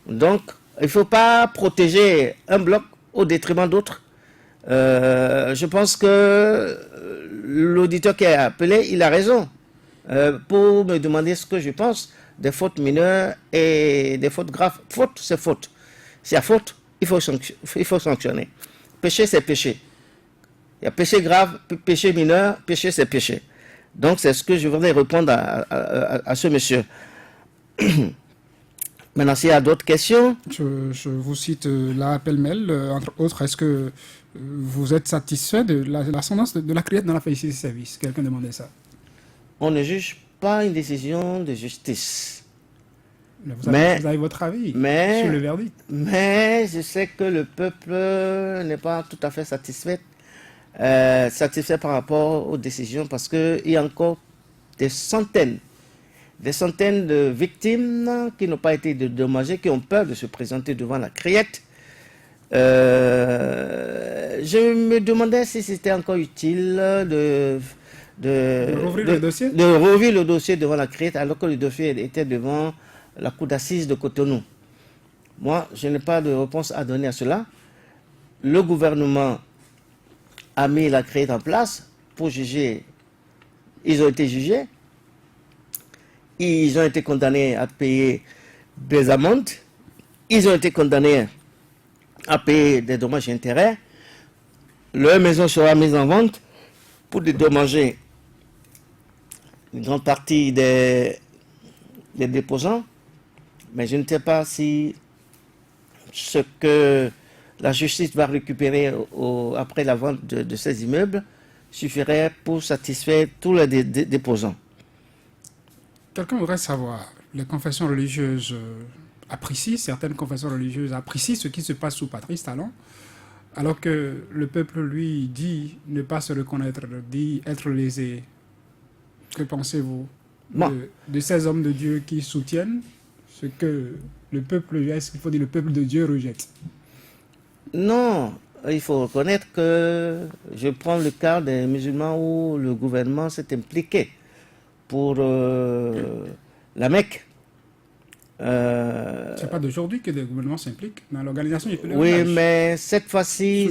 Donc, il ne faut pas protéger un bloc au détriment d'autres. Je pense que l'auditeur qui a appelé, il a raison. Pour me demander ce que je pense des fautes mineures et des fautes graves. Faute, c'est faute. S'il y a faute, il faut sanctionner. Péché, c'est péché. Il y a péché grave, péché mineur, péché, c'est péché. Donc, c'est ce que je voudrais répondre à ce monsieur. Maintenant, s'il y a d'autres questions... Je vous cite là, pêle-mêle, entre autres, est-ce que vous êtes satisfait de l'ascendance de la criette dans la félicité de service? Quelqu'un demandait ça. On ne juge pas une décision de justice. Vous avez votre avis sur le verdict. Mais je sais que le peuple n'est pas tout à fait satisfait par rapport aux décisions parce qu'il y a encore des centaines de victimes qui n'ont pas été dédommagées, qui ont peur de se présenter devant la criette. Je me demandais si c'était encore utile de rouvrir le dossier devant la criette alors que le dossier était devant la cour d'assises de Cotonou. Moi, je n'ai pas de réponse à donner à cela. Le gouvernement a mis la criette en place pour juger. Ils ont été jugés. Ils ont été condamnés à payer des amendes. Ils ont été condamnés à payer des dommages et intérêts. Leur maison sera mise en vente pour dédommager une grande partie des déposants, mais je ne sais pas si ce que la justice va récupérer après la vente de ces immeubles suffirait pour satisfaire tous les déposants. Quelqu'un voudrait savoir, les confessions religieuses apprécient, certaines confessions religieuses apprécient ce qui se passe sous Patrice Talon, alors que le peuple, lui, dit ne pas se reconnaître, dit être lésé. Que pensez-vous de ces hommes de Dieu qui soutiennent ce que le peuple, est-ce qu'il faut dire le peuple de Dieu rejette? Non, il faut reconnaître que je prends le cas des musulmans où le gouvernement s'est impliqué pour la Mecque. C'est pas d'aujourd'hui que le gouvernement s'implique dans l'organisation du pèlerinage. Oui, mais cette fois-ci...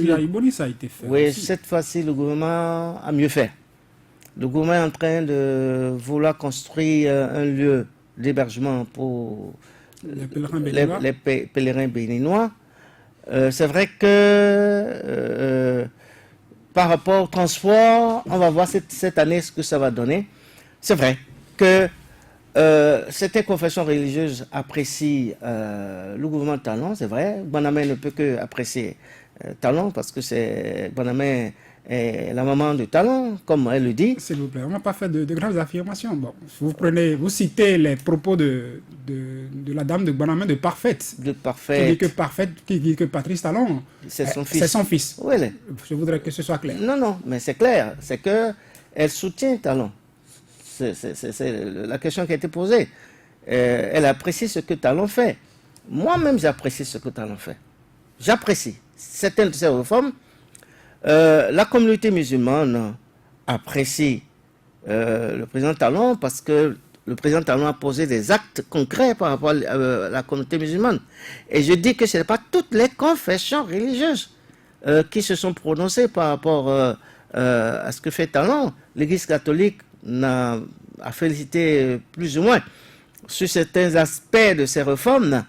ça a été fait. Oui, aussi. Cette fois-ci, le gouvernement a mieux fait. Le gouvernement est en train de vouloir construire un lieu d'hébergement pour les pèlerins béninois. C'est vrai que par rapport au transport, on va voir cette année ce que ça va donner. C'est vrai que certaines confessions religieuses apprécient le gouvernement Talon, c'est vrai. Bonamé ne peut que apprécier Talon parce que Bonamé est la maman de talent, comme elle le dit. S'il vous plaît, on n'a pas fait de grandes affirmations. Bon, vous citez les propos de la dame de Bonamé de Parfaite. De Parfaite. Qui dit que Patrice Talon, c'est son fils. C'est son fils. Oui, je voudrais que ce soit clair. Non, mais c'est clair. C'est qu'elle soutient Talon. C'est la question qui a été posée. Elle apprécie ce que Talon fait. Moi-même, j'apprécie ce que Talon fait. J'apprécie certaines de ces réformes. La communauté musulmane apprécie le président Talon parce que le président Talon a posé des actes concrets par rapport à la communauté musulmane. Et je dis que ce n'est pas toutes les confessions religieuses qui se sont prononcées par rapport à ce que fait Talon. L'Église catholique a félicité plus ou moins sur certains aspects de ces réformes.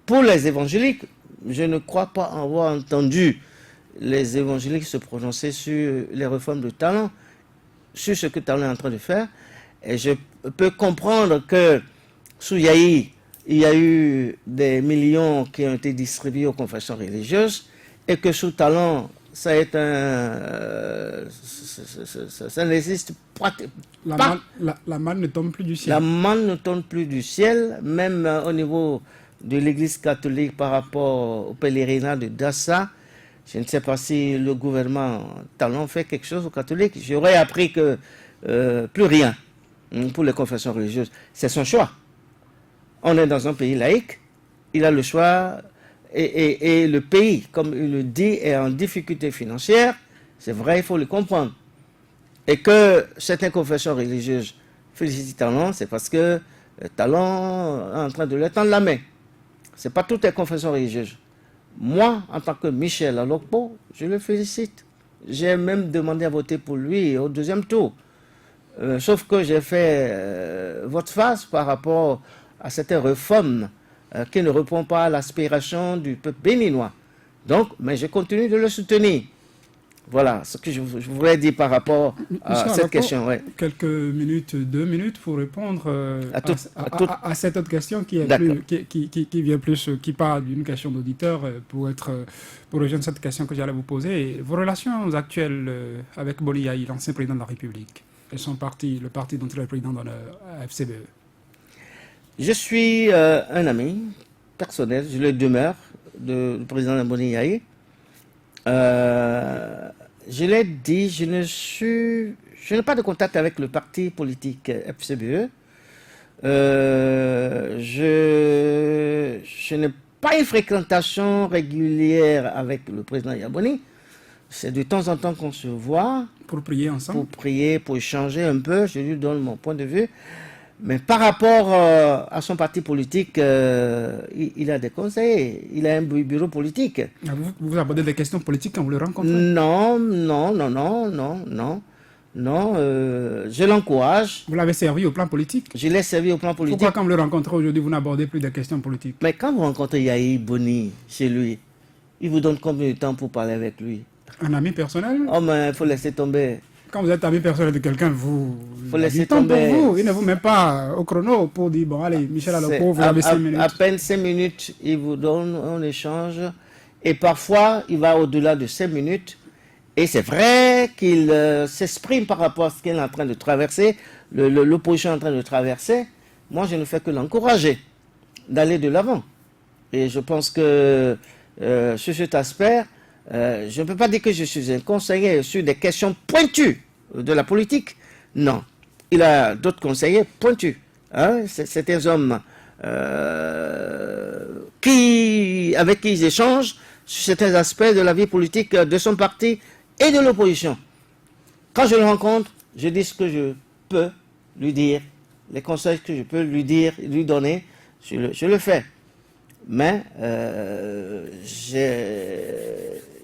Pour les évangéliques, je ne crois pas avoir entendu les évangéliques se prononcer sur les réformes de Talon, sur ce que Talon est en train de faire. Et je peux comprendre que sous Yahi, il y a eu des millions qui ont été distribués aux confessions religieuses et que sous Talon, ça n'existe pas. La manne ne tombe plus du ciel. La manne ne tombe plus du ciel, même au niveau de l'Église catholique par rapport au pèlerinage de Dassa. Je ne sais pas si le gouvernement Talon fait quelque chose aux catholiques. J'aurais appris que plus rien pour les confessions religieuses. C'est son choix. On est dans un pays laïque. Il a le choix. Et le pays, comme il le dit, est en difficulté financière. C'est vrai, il faut le comprendre. Et que certaines confessions religieuses félicitent Talon, c'est parce que Talon est en train de lui tendre la main. Ce n'est pas toutes les confessions religieuses. Moi, en tant que Michel Alokpo, je le félicite. J'ai même demandé à voter pour lui au deuxième tour. Sauf que j'ai fait vote face par rapport à cette réforme qui ne répond pas à l'aspiration du peuple béninois. Donc, mais je continue de le soutenir. Voilà ce que je voulais dire par rapport à cette question. Ouais. Quelques minutes, 2 minutes pour répondre à cette autre question qui vient plus, qui part d'une question d'auditeur pour rejoindre cette question que j'allais vous poser. Vos relations actuelles avec Boni Yahi, l'ancien président de la République, et son parti, le parti dont il est le président dans le FCBE. Je suis un ami personnel, je le demeure, du président de Boni Yahi. Je l'ai dit, je n'ai pas de contact avec le parti politique FCBE. Je n'ai pas une fréquentation régulière avec le président Yaboni. C'est de temps en temps qu'on se voit. Pour prier ensemble. Pour prier, pour échanger un peu. Je lui donne mon point de vue. Mais par rapport à son parti politique, il a des conseils, il a un bureau politique. Vous abordez des questions politiques quand vous le rencontrez? Non, je l'encourage. Vous l'avez servi au plan politique? Je l'ai servi au plan politique. Pourquoi quand vous le rencontrez aujourd'hui, vous n'abordez plus des questions politiques? Mais quand vous rencontrez Yahi Boni chez lui, il vous donne combien de temps pour parler avec lui? Un ami personnel? Oh, mais il faut laisser tomber. Quand vous êtes ami personnel de quelqu'un, vous faut laisser tomber. Pour vous. Il ne vous met pas au chrono pour dire, bon, allez, Michel Alokpo, vous avez 5 minutes. À peine 5 minutes, il vous donne un échange. Et parfois, il va au-delà de 5 minutes. Et c'est vrai qu'il s'exprime par rapport à ce qu'il est en train de traverser, l'opposition est en train de traverser. Moi, je ne fais que l'encourager d'aller de l'avant. Et je pense que sur cet aspect, je ne peux pas dire que je suis un conseiller sur des questions pointues de la politique. Non. Il a d'autres conseillers pointus. Hein? C'est des hommes avec qui ils échangent sur certains aspects de la vie politique de son parti et de l'opposition. Quand je le rencontre, je dis ce que je peux lui dire, les conseils que je peux lui dire, lui donner, je le fais. Mais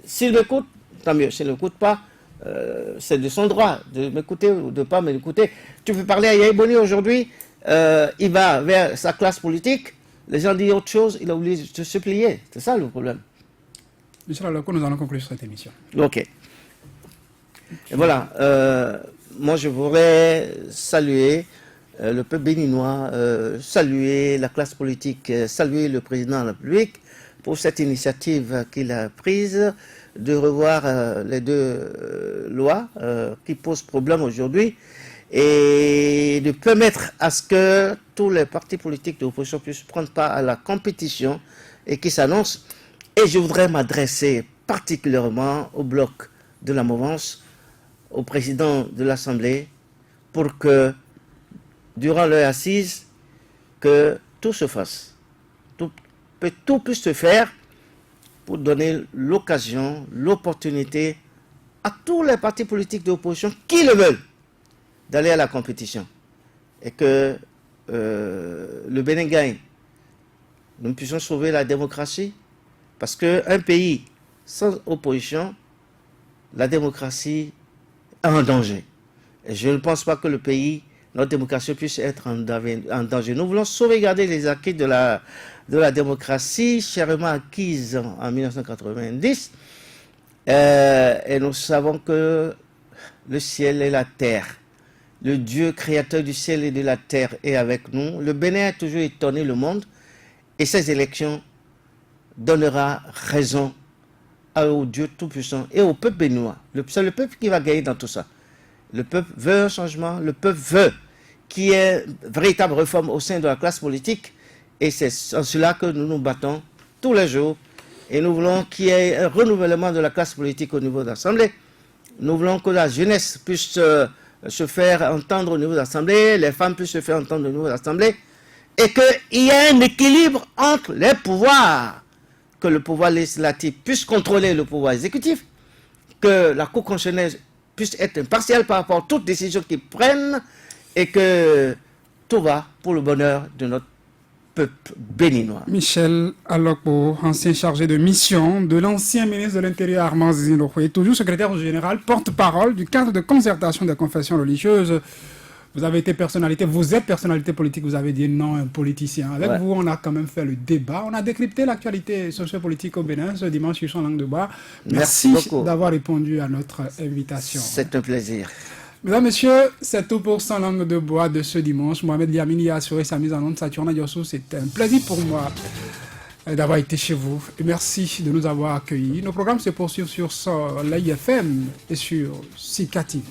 s'il m'écoute, tant mieux. S'il ne m'écoute pas, c'est de son droit de m'écouter ou de ne pas m'écouter. Tu peux parler à Yahi Boni aujourd'hui, il va vers sa classe politique, les gens disent autre chose, il a oublié de se plier. C'est ça le problème. Michel Alokpo, nous allons conclure cette émission. Ok. Et voilà, moi je voudrais saluer le peuple béninois, saluer la classe politique, saluer le président de la République, pour cette initiative qu'il a prise de revoir les deux lois qui posent problème aujourd'hui et de permettre à ce que tous les partis politiques de l'opposition puissent prendre part à la compétition et qui s'annonce. Et je voudrais m'adresser particulièrement au bloc de la mouvance, au président de l'Assemblée, pour que, durant leur assise, que tout se fasse. Tout puisse se faire pour donner l'occasion, l'opportunité à tous les partis politiques de l'opposition qui le veulent d'aller à la compétition. Et que le Bénin gagne. Nous puissions sauver la démocratie. Parce qu'un pays sans opposition, la démocratie est en danger. Et je ne pense pas que le pays, notre démocratie puisse être en danger. Nous voulons sauvegarder les acquis de la démocratie, chèrement acquise en 1990. Et nous savons que le ciel et la terre, le Dieu créateur du ciel et de la terre est avec nous. Le Bénin a toujours étonné le monde. Et ces élections donnera raison au Dieu Tout-Puissant et au peuple béninois. C'est le peuple qui va gagner dans tout ça. Le peuple veut un changement, le peuple veut qu'il y ait une véritable réforme au sein de la classe politique et c'est en cela que nous nous battons tous les jours et nous voulons qu'il y ait un renouvellement de la classe politique au niveau de l'Assemblée. Nous voulons que la jeunesse puisse se faire entendre au niveau de l'Assemblée, les femmes puissent se faire entendre au niveau de l'Assemblée et qu'il y ait un équilibre entre les pouvoirs, que le pouvoir législatif puisse contrôler le pouvoir exécutif, que la Cour constitutionnelle puisse être impartiale par rapport à toutes décisions qu'ils prennent et que tout va pour le bonheur de notre peuple béninois. Michel Alokpo, ancien chargé de mission de l'ancien ministre de l'Intérieur Armand Zinokwe, toujours secrétaire général, porte-parole du cadre de concertation des confessions religieuses. Vous avez été personnalité, vous êtes personnalité politique, vous avez dit non un politicien. Avec vous, on a quand même fait le débat. On a décrypté l'actualité sociopolitique au Bénin ce dimanche sur son langue de bois. Merci d'avoir répondu à notre invitation. C'est un plaisir. Mesdames, Messieurs, c'est tout pour Sans langue de bois de ce dimanche. Mohamed Liamini a assuré sa mise en onde. Saturna Diosso, c'était un plaisir pour moi d'avoir été chez vous. Et merci de nous avoir accueillis. Nos programmes se poursuivent sur Soleil FM et sur Sika TV.